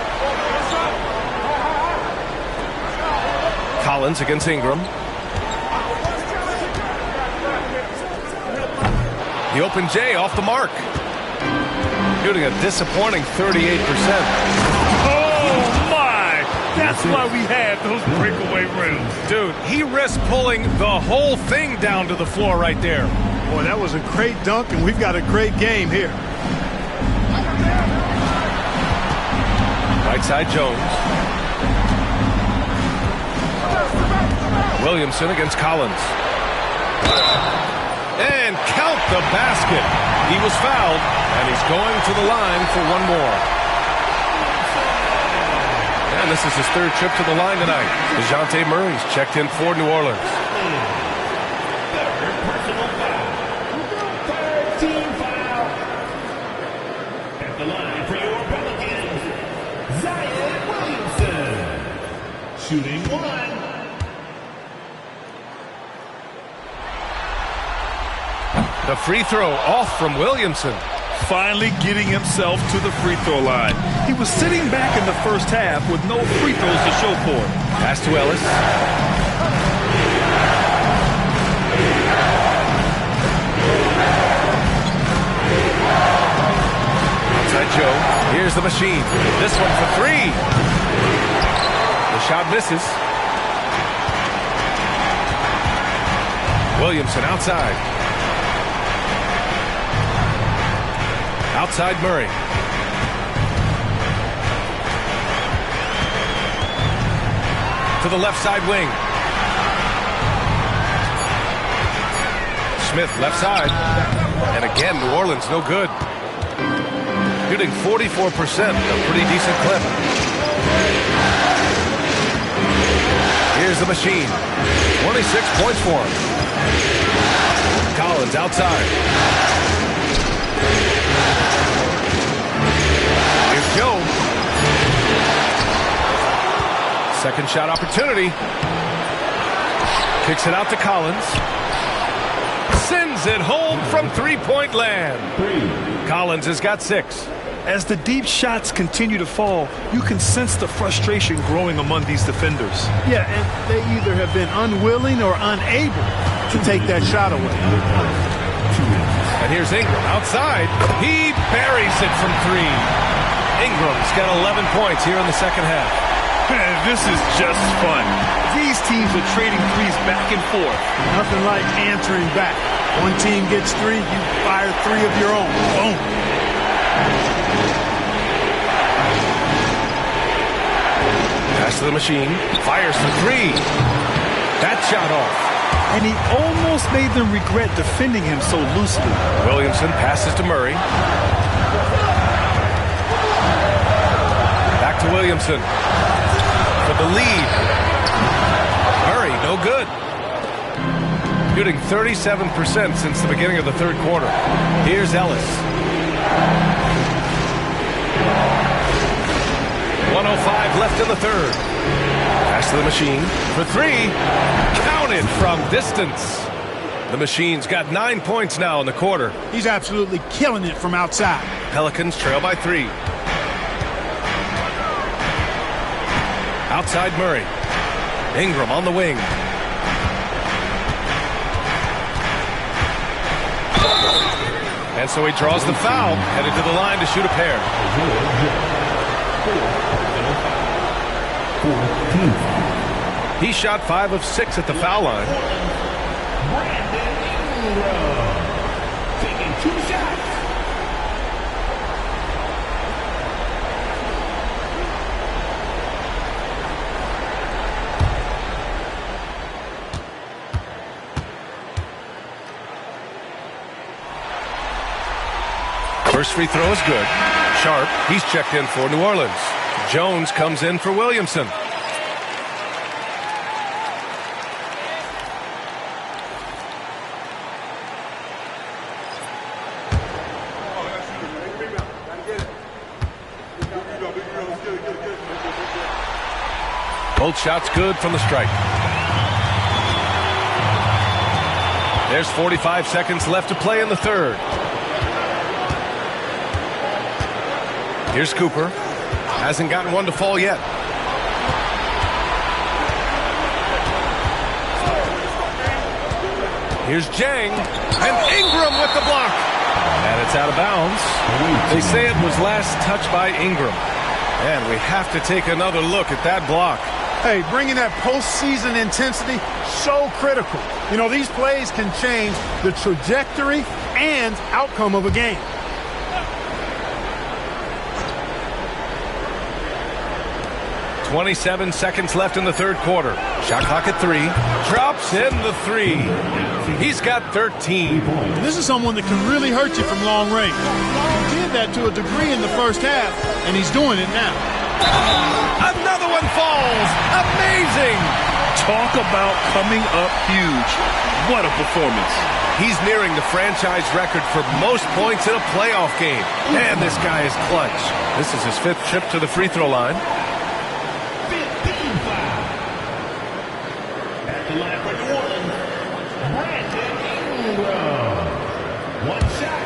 Collins against Ingram. The open J off the mark. Shooting a disappointing 38%. Oh, my! That's why we have those breakaway rims. Dude, he risked pulling the whole thing down to the floor right there. Boy, that was a great dunk, and we've got a great game here. Right side Jones. Williamson against Collins. And count the basket. He was fouled, and he's going to the line for one more. And this is his 3rd trip to the line tonight. DeJounte Murray's checked in for New Orleans. Team foul. At the line for your Pelicans, Zion Williamson. Shooting 1. The free throw off from Williamson. Finally getting himself to the free throw line. He was sitting back in the first half with no free throws to show for it. Pass to Ellis. Outside Joe. Here's the machine. This one for 3. The shot misses. Williamson outside. Outside Murray. To the left side wing. Smith left side. And again, New Orleans no good. Shooting 44%, a pretty decent clip. Here's the machine. 26 points for him. Collins outside. Here's Joe. Second shot opportunity. Kicks it out to Collins. Sends it home from three-point land. Collins has got 6. As the deep shots continue to fall, you can sense the frustration growing among these defenders. Yeah, and they either have been unwilling or unable to take that shot away. And here's Ingram outside. He buries it from 3. Ingram's got 11 points here in the second half. This is just fun. These teams are trading threes back and forth. Nothing like answering back. One team gets 3, you fire 3 of your own. Boom. Pass to the machine. Fires for 3. That shot off. And he almost made them regret defending him so loosely. Williamson passes to Murray. back to Williamson for the lead. Murray, no good. Shooting 37% since the beginning of the third quarter. Here's Ellis. 1:05 left in the third. Pass to the Machine for three. Counted from distance. The Machine's got 9 points now in the quarter. He's absolutely killing it from outside. Pelicans trail by 3. Outside Murray. Ingram on the wing. And so he draws the foul, headed to the line to shoot a pair. He shot 5 of 6 at the foul line. Taking 2 shots. First free throw is good. Sharp, he's checked in for New Orleans. Jones comes in for Williamson. Both shots good from the stripe. There's 45 seconds left to play in the third. Here's Cooper. Hasn't gotten one to fall yet. Here's Jang. And Ingram with the block. And it's out of bounds. They say it was last touched by Ingram. And we have to take another look at that block. Hey, bringing that postseason intensity, so critical. You know, these plays can change the trajectory and outcome of a game. .27 seconds left in the third quarter. Shot clock at 3. Drops in the 3. He's got 13. This is someone that can really hurt you from long range. He did that to a degree in the first half, and he's doing it now. Another one falls. Amazing. Talk about coming up huge. What a performance. He's nearing the franchise record for most points in a playoff game. Man, this guy is clutch. This is his 5th trip to the free throw line. At the line for New Orleans, Brandon Ingram. 1 shot.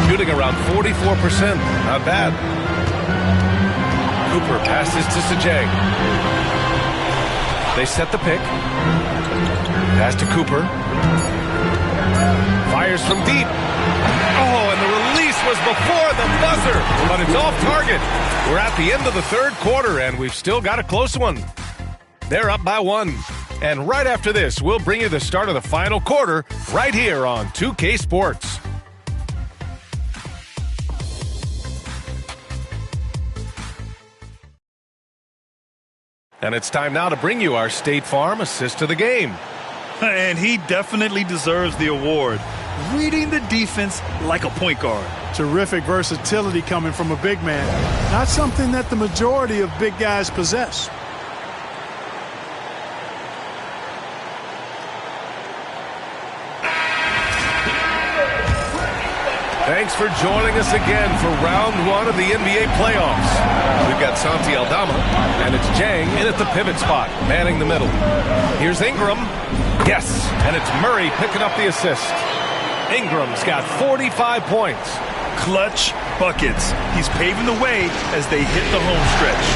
Shooting around 44%. Not bad. Cooper passes to Sajang. They set the pick. Pass to Cooper. Fires from deep. Oh, and the release was before the buzzer, but it's off target. We're at the end of the third quarter, and we've still got a close one. They're up by 1. And right after this, we'll bring you the start of the final quarter right here on 2K Sports. And it's time now to bring you our State Farm assist of the game. And he definitely deserves the award. Reading the defense like a point guard. Terrific versatility coming from a big man. Not something that the majority of big guys possess. Thanks for joining us again for round 1 of the NBA playoffs. We've got Santi Aldama, and it's Jang in at the pivot spot, manning the middle. Here's Ingram. Yes, and it's Murray picking up the assist. Ingram's got 45 points. Clutch buckets. He's paving the way as they hit the home stretch.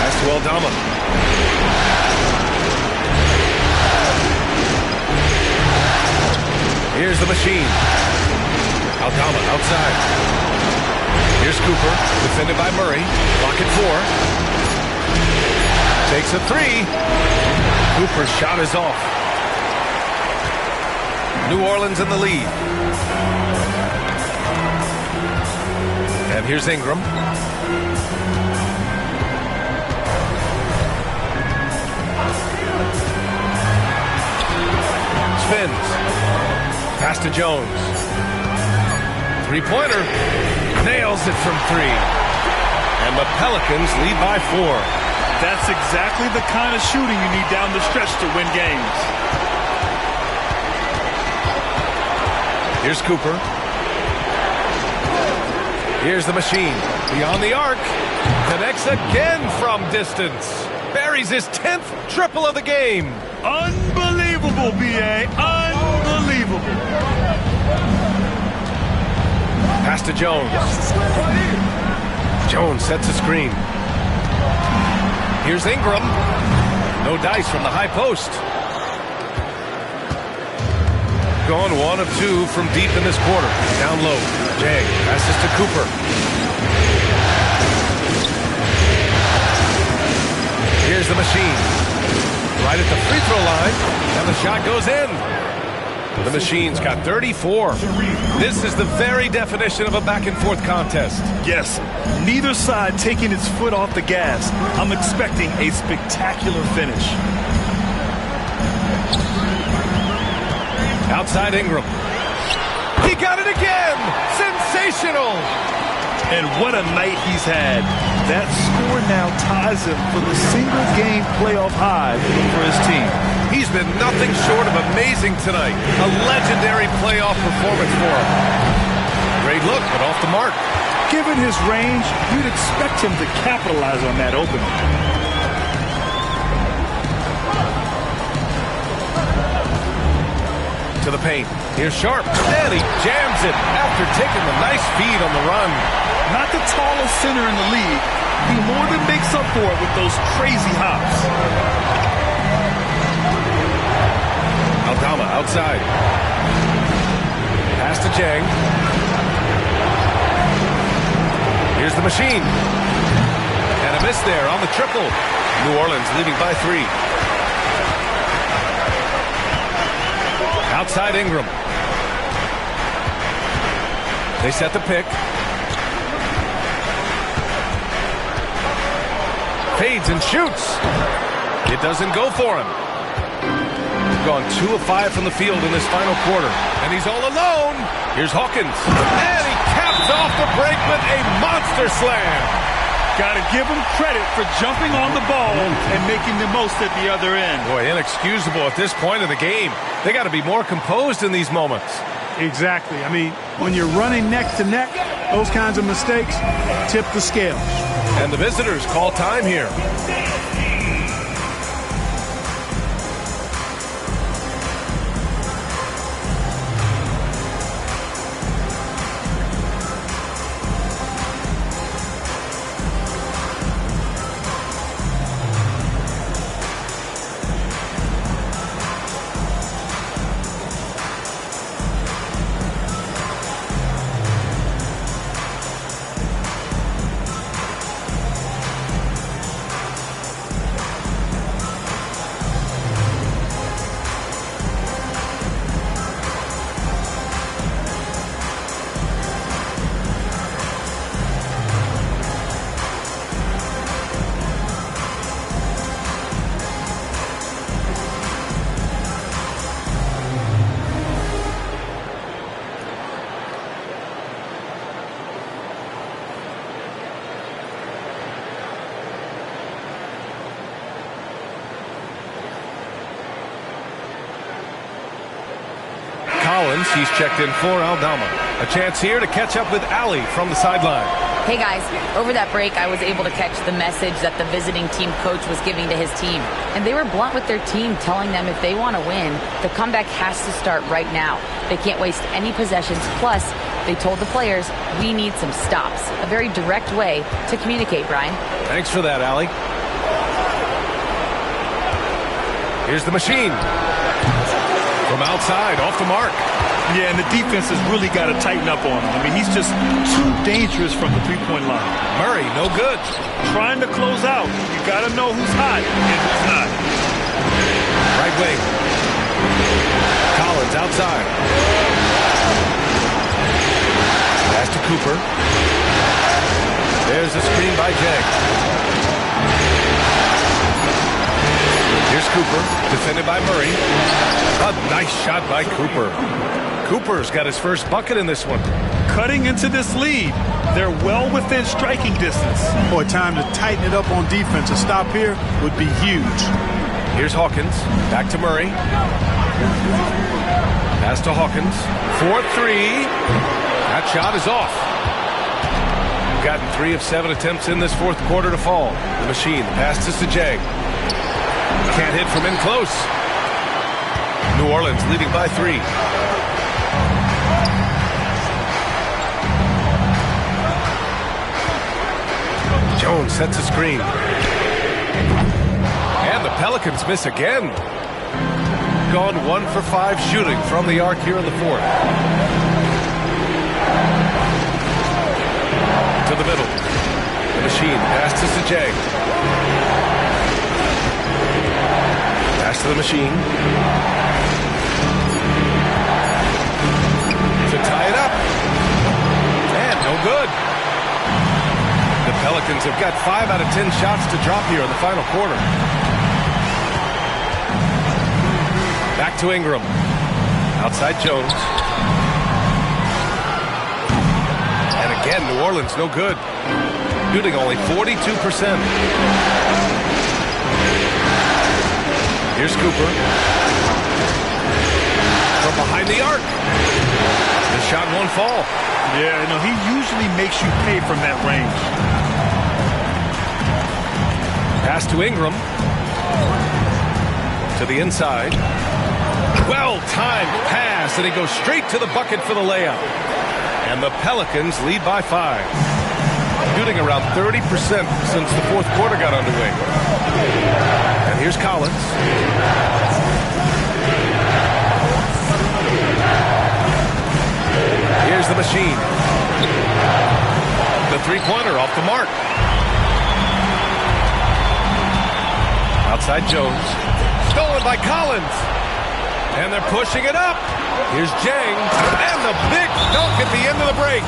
Pass to Aldama. Here's the Machine. Aldama outside. Here's Cooper, defended by Murray. Clock at 4. Takes a 3. Cooper's shot is off. New Orleans in the lead. And here's Ingram. spins. Pass to Jones. Three-pointer. Nails it from three. And the Pelicans lead by 4. That's exactly the kind of shooting you need down the stretch to win games. Here's Cooper. Here's the machine. Beyond the arc. Connects again from distance. Buries his 10th triple of the game. Unbelievable, B.A. Unbelievable. Pass to Jones. Jones sets a screen. Here's Ingram. No dice from the high post. Gone 1 of 2 from deep in this quarter. Down low. Jang passes to Cooper. Here's the machine. Right at the free throw line. And the shot goes in. The machine's got 34. This is the very definition of a back-and-forth contest. Yes, neither side taking its foot off the gas. I'm expecting a spectacular finish. Outside Ingram. He got it again! Sensational! And what a night he's had. That score now ties him for the single-game playoff high for his team. He's been nothing short of amazing tonight. A legendary playoff performance for him. Great look, but off the mark. Given his range, you'd expect him to capitalize on that opening. To the paint. Here's Sharp. And he jams it after taking the nice feed on the run. Not the tallest center in the league. He more than makes up for it with those crazy hops. Aldama outside. Pass to Jang. Here's the machine. And a miss there on the triple. New Orleans leading by 3. Outside Ingram. They set the pick. Fades and shoots. It doesn't go for him. Gone 2 of 5 from the field in this final quarter. And he's all alone. Here's Hawkins. And he caps off the break with a monster slam. Got to give him credit for jumping on the ball and making the most at the other end. Boy, inexcusable at this point of the game. They got to be more composed in these moments. Exactly. I mean, when you're running neck to neck, those kinds of mistakes tip the scale. And the visitors call time here. Collins, he's checked in for Aldama. A chance here to catch up with Allie from the sideline. Hey guys, over that break I was able to catch the message that the visiting team coach was giving to his team. And they were blunt with their team, telling them if they want to win, the comeback has to start right now. They can't waste any possessions. Plus, they told the players, we need some stops. A very direct way to communicate, Brian. Thanks for that, Allie. Here's the machine. From outside, off the mark. Yeah, and the defense has really got to tighten up on him. I mean, he's just too dangerous from the three-point line. Murray, no good. Trying to close out. You got to know who's hot and who's not. Right wing. Collins outside. Pass to Cooper. There's a screen by Jang. Here's Cooper, defended by Murray. A nice shot by Cooper. Cooper's got his first bucket in this one. Cutting into this lead. They're well within striking distance. Boy, time to tighten it up on defense. A stop here would be huge. Here's Hawkins. Back to Murray. Pass to Hawkins. 4-3. That shot is off. We've gotten 3 of 7 attempts in this fourth quarter to fall. The Machine. The pass to Sajag. Can't hit from in close. New Orleans leading by 3. Jones sets a screen. And the Pelicans miss again. Gone 1 for 5 shooting from the arc here in the fourth. To the middle. The Machine. Pass to Sajag. Pass to the Machine. To tie it up. And no good. The Pelicans have got 5 out of 10 shots to drop here in the final quarter. Back to Ingram. Outside Jones. And again, New Orleans no good. Shooting only 42%. Here's Cooper. From behind the arc. The shot won't fall. Yeah, no, he usually makes you pay from that range. Pass to Ingram. To the inside. Well-timed pass, and he goes straight to the bucket for the layup. And the Pelicans lead by 5. Shooting around 30% since the fourth quarter got underway. And here's Collins. Here's the Machine. The three-pointer off the mark. Outside Jones. Stolen by Collins. And they're pushing it up. Here's Jang. And the big dunk at the end of the break.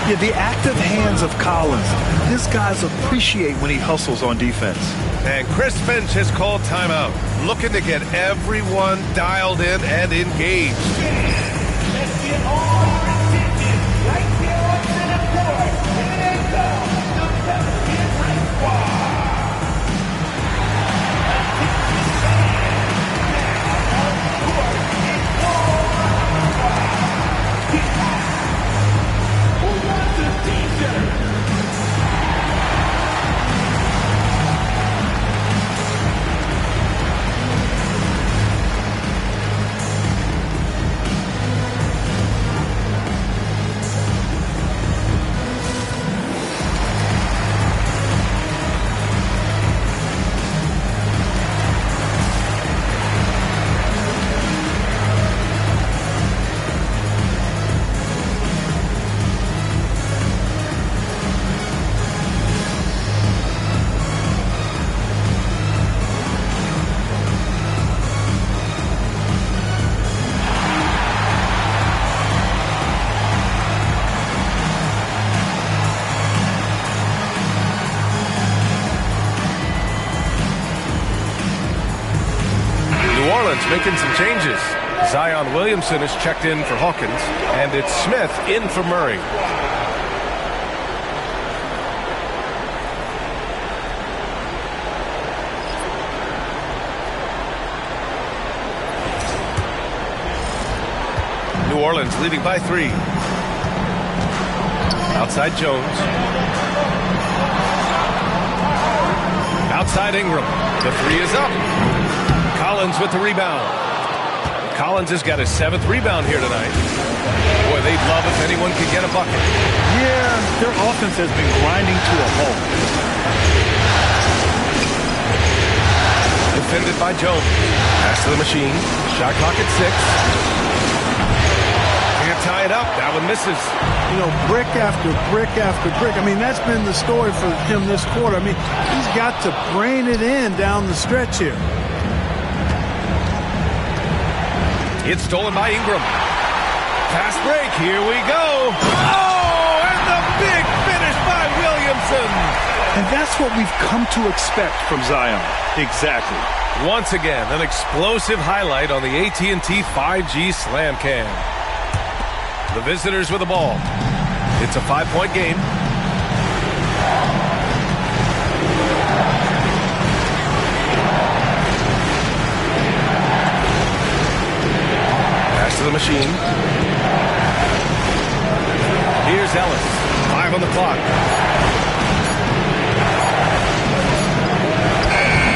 Yeah, the active hands of Collins. His guys appreciate when he hustles on defense. And Chris Finch has called timeout. Looking to get everyone dialed in and engaged. Let's get all our attention right here on center court. Here they come, the Pelicans High Squad. Who wants a t-shirt? Making some changes. Zion Williamson is checked in for Hawkins, and it's Smith in for Murray. New Orleans leading by 3. Outside Jones. Outside Ingram. The 3 is up. Collins with the rebound. Collins has got his 7th rebound here tonight. Boy, they'd love if anyone could get a bucket. Yeah, their offense has been grinding to a halt. Defended by Jones. Pass to the Machine. Shot clock at 6. Can't tie it up. That one misses. You know, brick after brick after brick. I mean, that's been the story for him this quarter. I mean, he's got to brain it in down the stretch here. It's stolen by Ingram. Fast break. Here we go. Oh, and the big finish by Williamson. And that's what we've come to expect from Zion. Exactly. Once again, an explosive highlight on the AT&T 5G Slam Cam. The visitors with the ball. It's a 5-point game. Pass to the machine. Here's Ellis. 5 on the clock.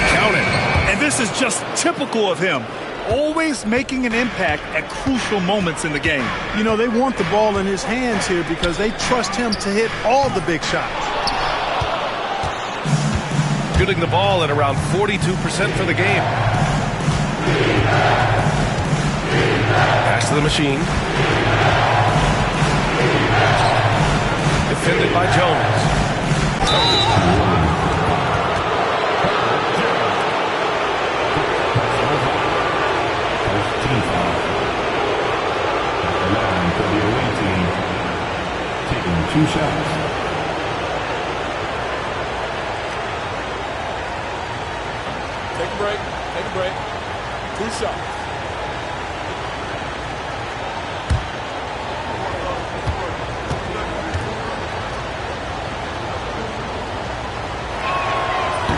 Count it. And this is just typical of him. Always making an impact at crucial moments in the game. You know, they want the ball in his hands here because they trust him to hit all the big shots. Shooting the ball at around 42% for the game. Pass to the machine. Defended by Jones. Taking 2 shots. Take a break. Take a break. 2 shots.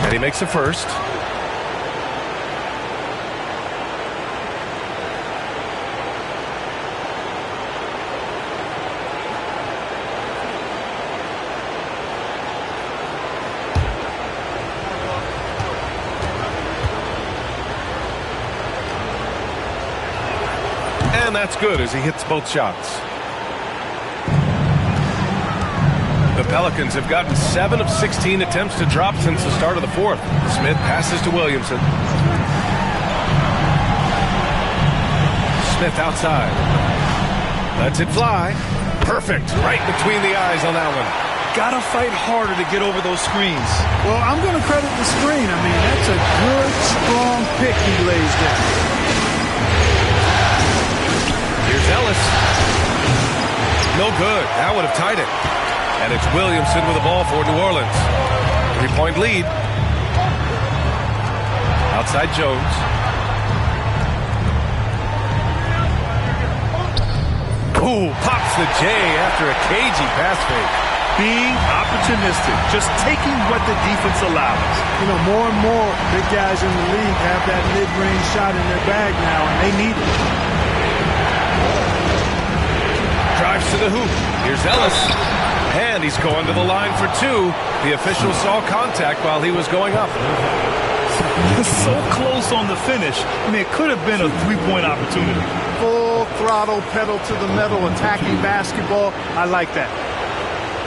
And he makes the first. And that's good as he hits both shots. The Pelicans have gotten 7 of 16 attempts to drop since the start of the fourth. Smith passes to Williamson. Smith outside. Lets it fly. Perfect. Right between the eyes on that one. Gotta fight harder to get over those screens. Well, I'm going to credit the screen. I mean, that's a good, strong pick he lays there. Here's Ellis. No good. That would have tied it. And it's Williamson with the ball for New Orleans. 3-point lead. Outside Jones. Ooh, pops the J after a cagey pass fake. Being opportunistic, just taking what the defense allows. You know, more and more big guys in the league have that mid-range shot in their bag now, and they need it. Drives to the hoop. Here's Ellis. And he's going to the line for 2. The official saw contact while he was going up. So close on the finish. I mean, it could have been a 3-point opportunity. Full throttle, pedal to the metal, attacking basketball. I like that.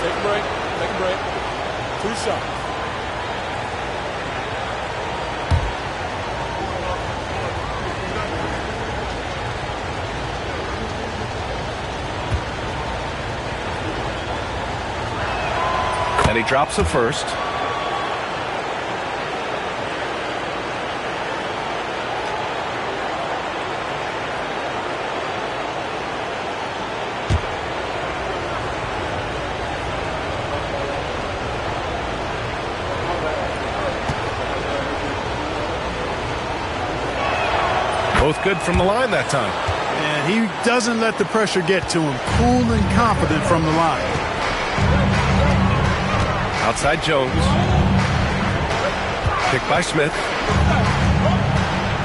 Take a break. Take a break. 2 shots. And he drops the first. Both good from the line that time. And he doesn't let the pressure get to him. Cool and confident from the line. Outside Jones. Picked by Smith.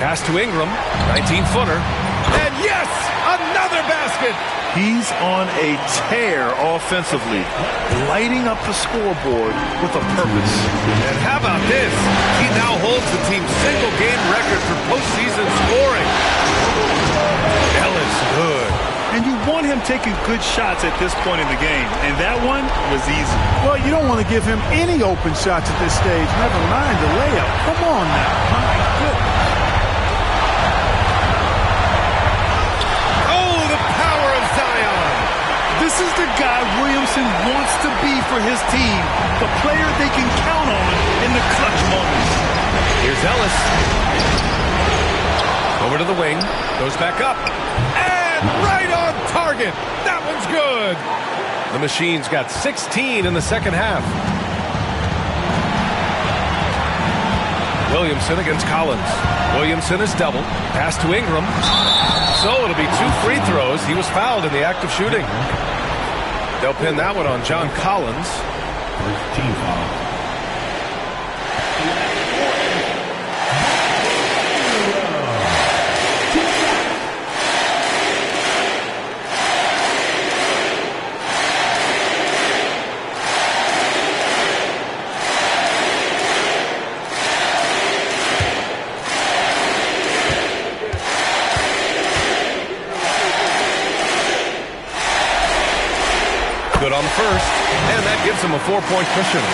Pass to Ingram. 19-footer. And yes! Another basket! He's on a tear offensively, lighting up the scoreboard with a purpose. And how about this? He now holds the team's single-game record for postseason scoring. Ellis good. And you want him taking good shots at this point in the game, and that one was easy. Well, you don't want to give him any open shots at this stage, never mind the layup. Come on now. My goodness. Oh, the power of Zion. This is the guy Williamson wants to be for his team, the player they can count on in the clutch moments. Here's Ellis. Over to the wing. Goes back up. And right on target. That one's good. The Machine's got 16 in the second half. Williamson against Collins. Williamson is doubled. Pass to Ingram. So it'll be 2 free throws. He was fouled in the act of shooting. They'll pin that one on John Collins. First team foul. Good on the first, and that gives him a 4-point cushion.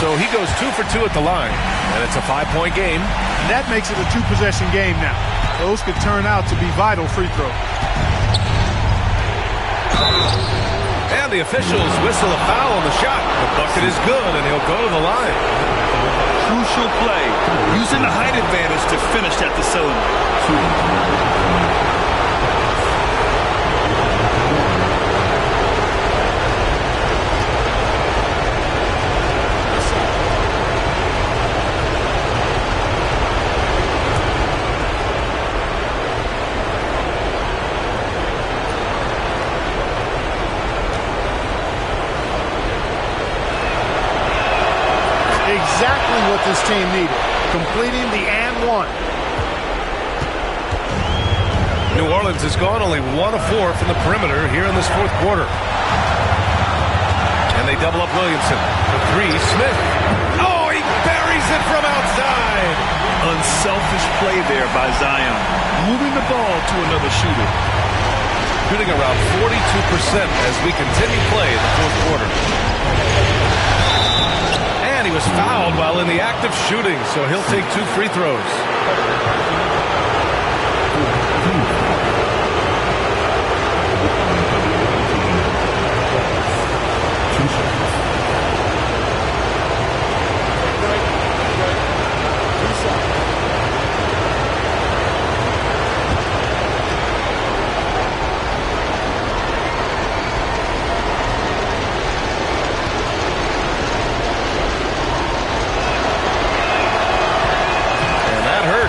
So he goes 2 for 2 at the line, and it's a 5-point game. That makes it a 2-possession game now. Those could turn out to be vital free throws. And the officials whistle a foul on the shot. The bucket is good, and he'll go to the line. Crucial play, using the height advantage to finish at the cylinder. Exactly what this team needed, completing the and one. New Orleans has gone only 1 of 4 from the perimeter here in this fourth quarter. And they double up Williamson. The 3, Smith. Oh, he buries it from outside. Unselfish play there by Zion, moving the ball to another shooter. Shooting around 42% as we continue play in the fourth quarter. He was fouled while in the act of shooting, so he'll take 2 free throws.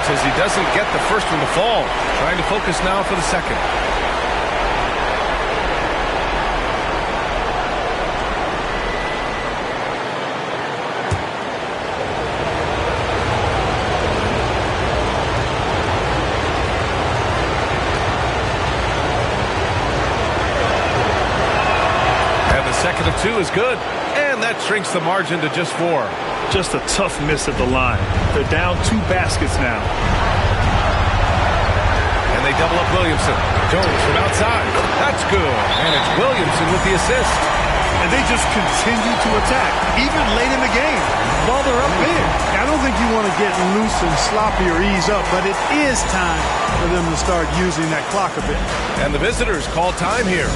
As he doesn't get the first one to fall. Trying to focus now for the second. And the second of 2 is good. And that shrinks the margin to just 4. Just a tough miss at the line. They're down 2 baskets now. And they double up Williamson. Jones from outside. That's good. And it's Williamson with the assist. And they just continue to attack, even late in the game, while they're up big. I don't think you want to get loose and sloppy or ease up, but it is time for them to start using that clock a bit. And the visitors call time here.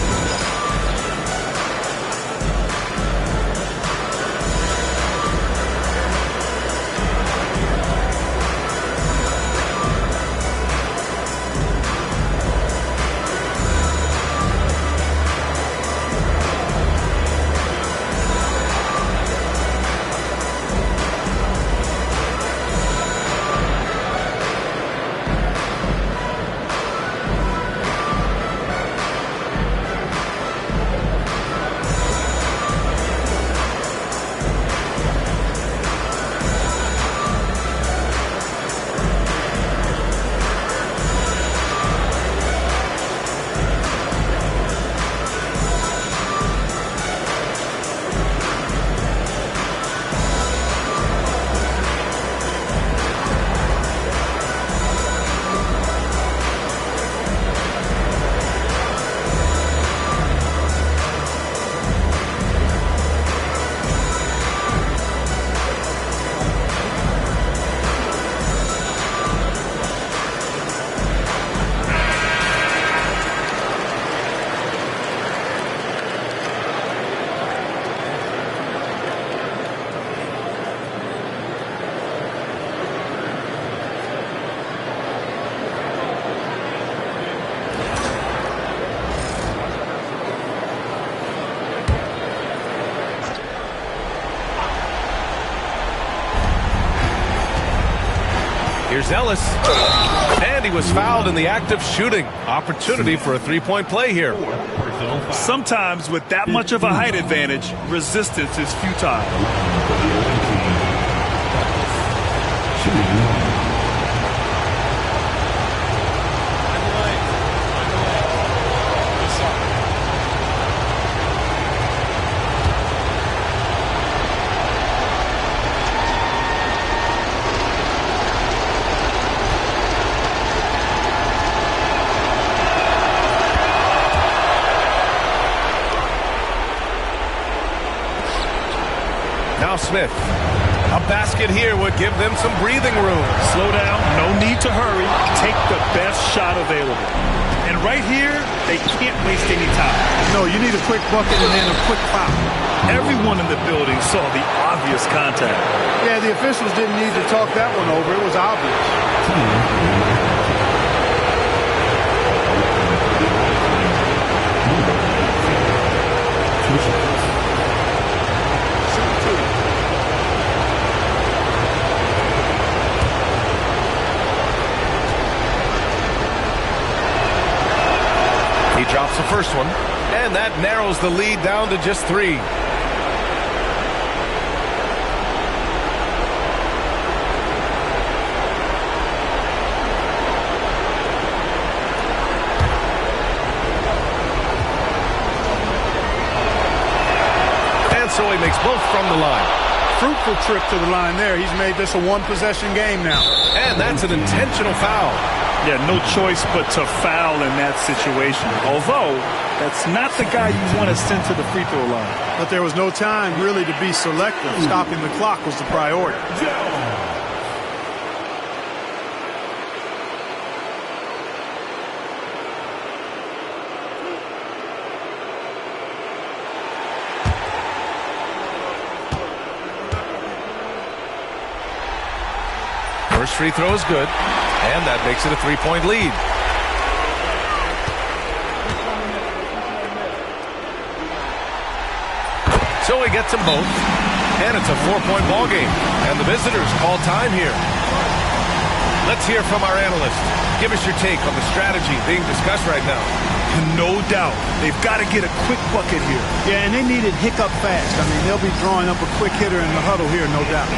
Here's Ellis. And he was fouled in the act of shooting. Opportunity for a three-point play here. Sometimes with that much of a height advantage, resistance is futile. Now Smith. A basket here would give them some breathing room. Slow down, no need to hurry. Take the best shot available. And right here, they can't waste any time. No, you need a quick bucket and then a quick foul. Everyone in the building saw the obvious contact. Yeah, the officials didn't need to talk that one over. It was obvious. He drops the first one, and that narrows the lead down to just 3. And so he makes both from the line. Fruitful trip to the line there. He's made this a one-possession game now. And that's an intentional foul. Yeah, no choice but to foul in that situation. Although, that's not the guy you want to send to the free throw line. But there was no time really to be selective. Stopping the clock was the priority. First free throw is good, and that makes it a 3-point lead. So he gets them both, and it's a 4-point ball game, and the visitors call time here. Let's hear from our analyst. Give us your take on the strategy being discussed right now. No doubt. They've got to get a quick bucket here. Yeah, and they need it hiccup fast. I mean, they'll be drawing up a quick hitter in the huddle here, no doubt.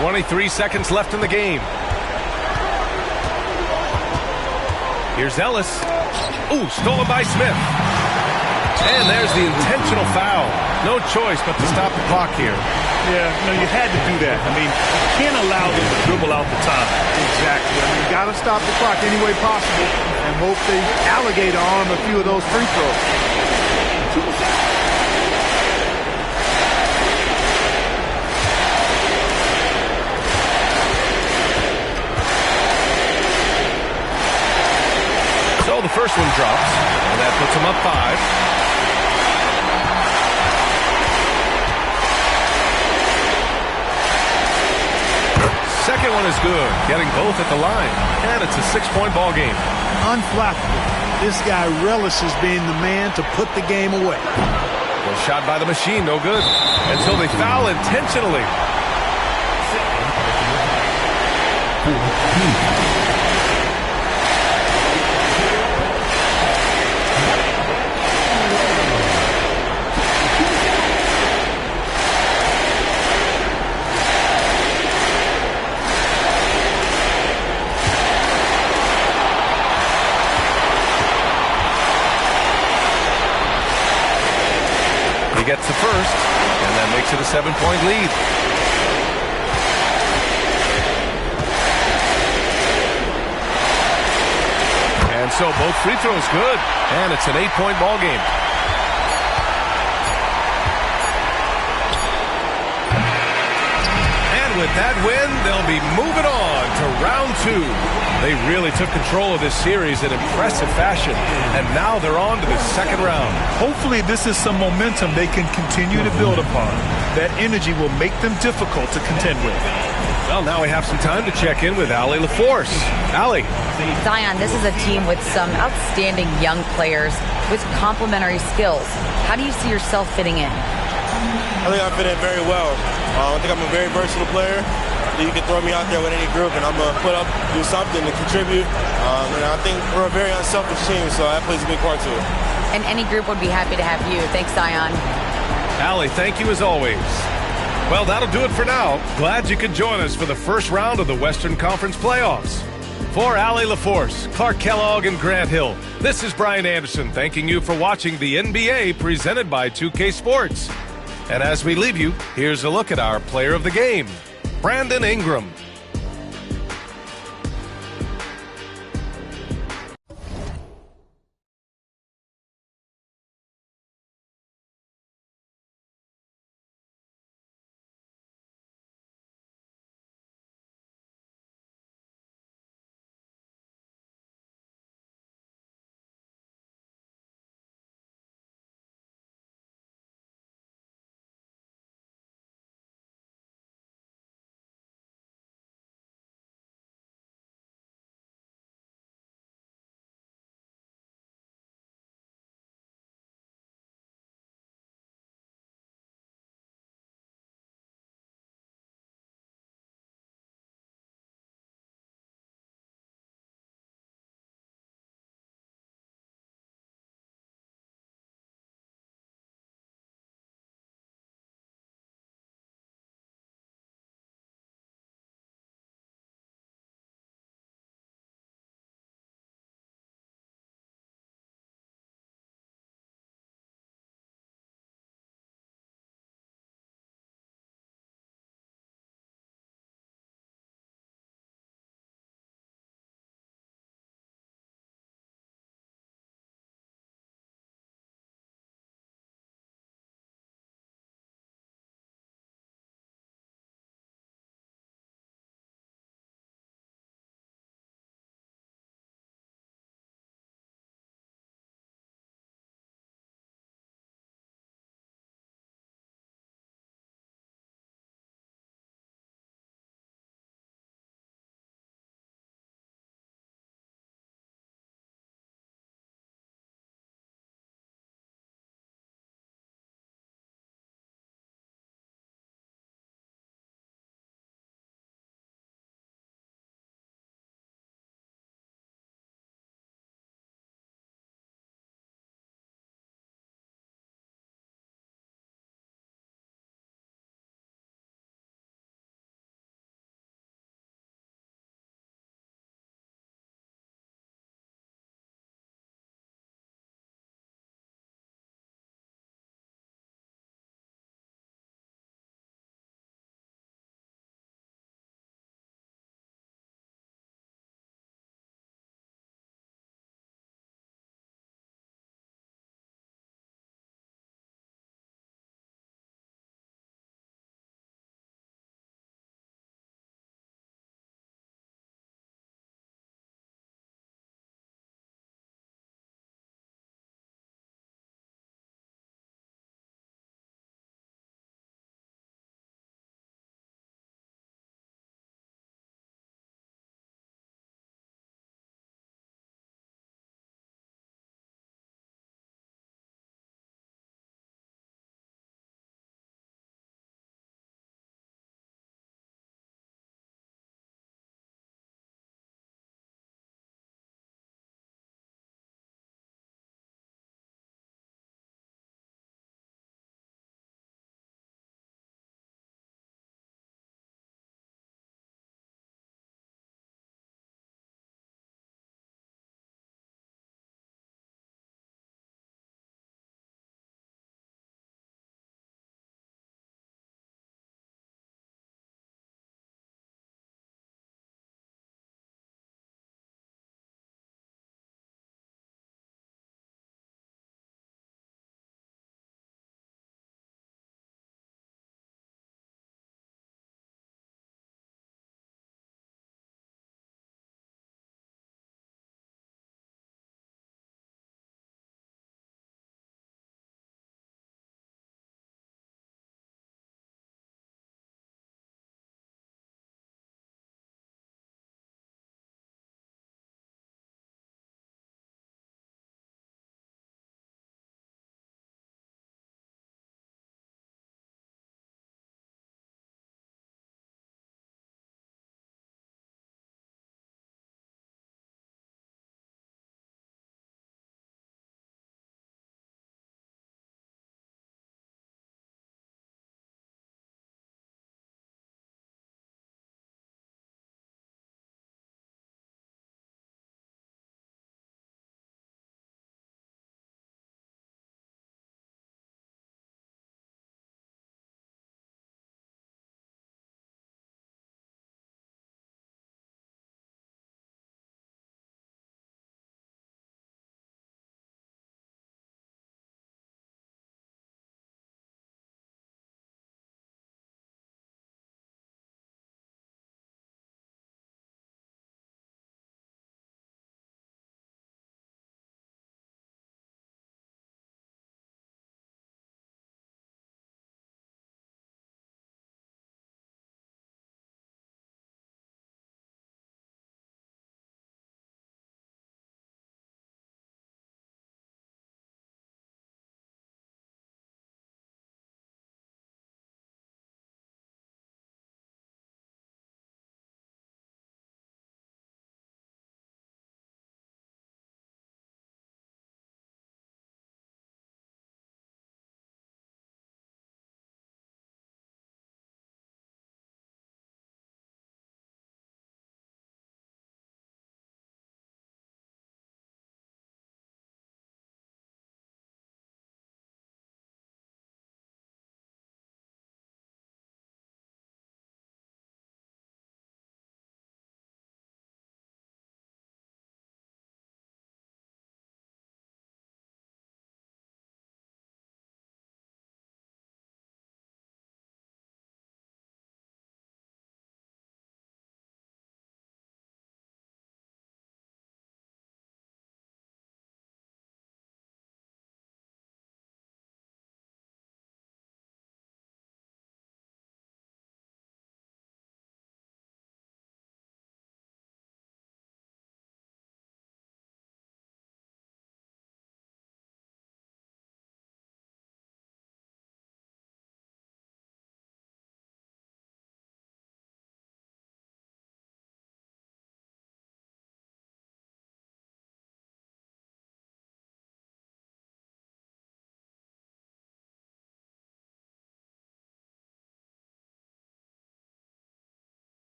.23 seconds left in the game. Here's Ellis. Ooh, stolen by Smith. And there's the intentional foul. No choice but to stop the clock here. Yeah, no, you had to do that. I mean, you can't allow them to dribble out the time. Exactly. I mean, you got to stop the clock any way possible and hope they alligator arm a few of those free throws. So the first one drops, and that puts them up 5. second one is good, getting both at the line. And it's a 6-point ball game. Unflappable. This guy relishes being the man to put the game away. Well, shot by the machine, no good. And so they foul intentionally. He gets the first, and that makes it a 7-point lead. And so both free throws good, and it's an 8-point ball game. And with that win, they'll be moving on to round 2. They really took control of this series in impressive fashion, and now they're on to the second round. Hopefully this is some momentum they can continue to build upon. That energy will make them difficult to contend with. Well, now we have some time to check in with Allie LaForce. Allie. Zion, this is a team with some outstanding young players with complementary skills. How do you see yourself fitting in? I think I fit in very well. I think I'm a very versatile player. You can throw me out there with any group, and I'm going to put up, do something to contribute. And I think we're a very unselfish team, so that plays a big part to it. And any group would be happy to have you. Thanks, Zion. Allie, thank you as always. Well, that'll do it for now. Glad you could join us for the first round of the Western Conference playoffs. For Allie LaForce, Clark Kellogg, and Grant Hill, this is Brian Anderson thanking you for watching the NBA presented by 2K Sports. And as we leave you, here's a look at our player of the game, Brandon Ingram.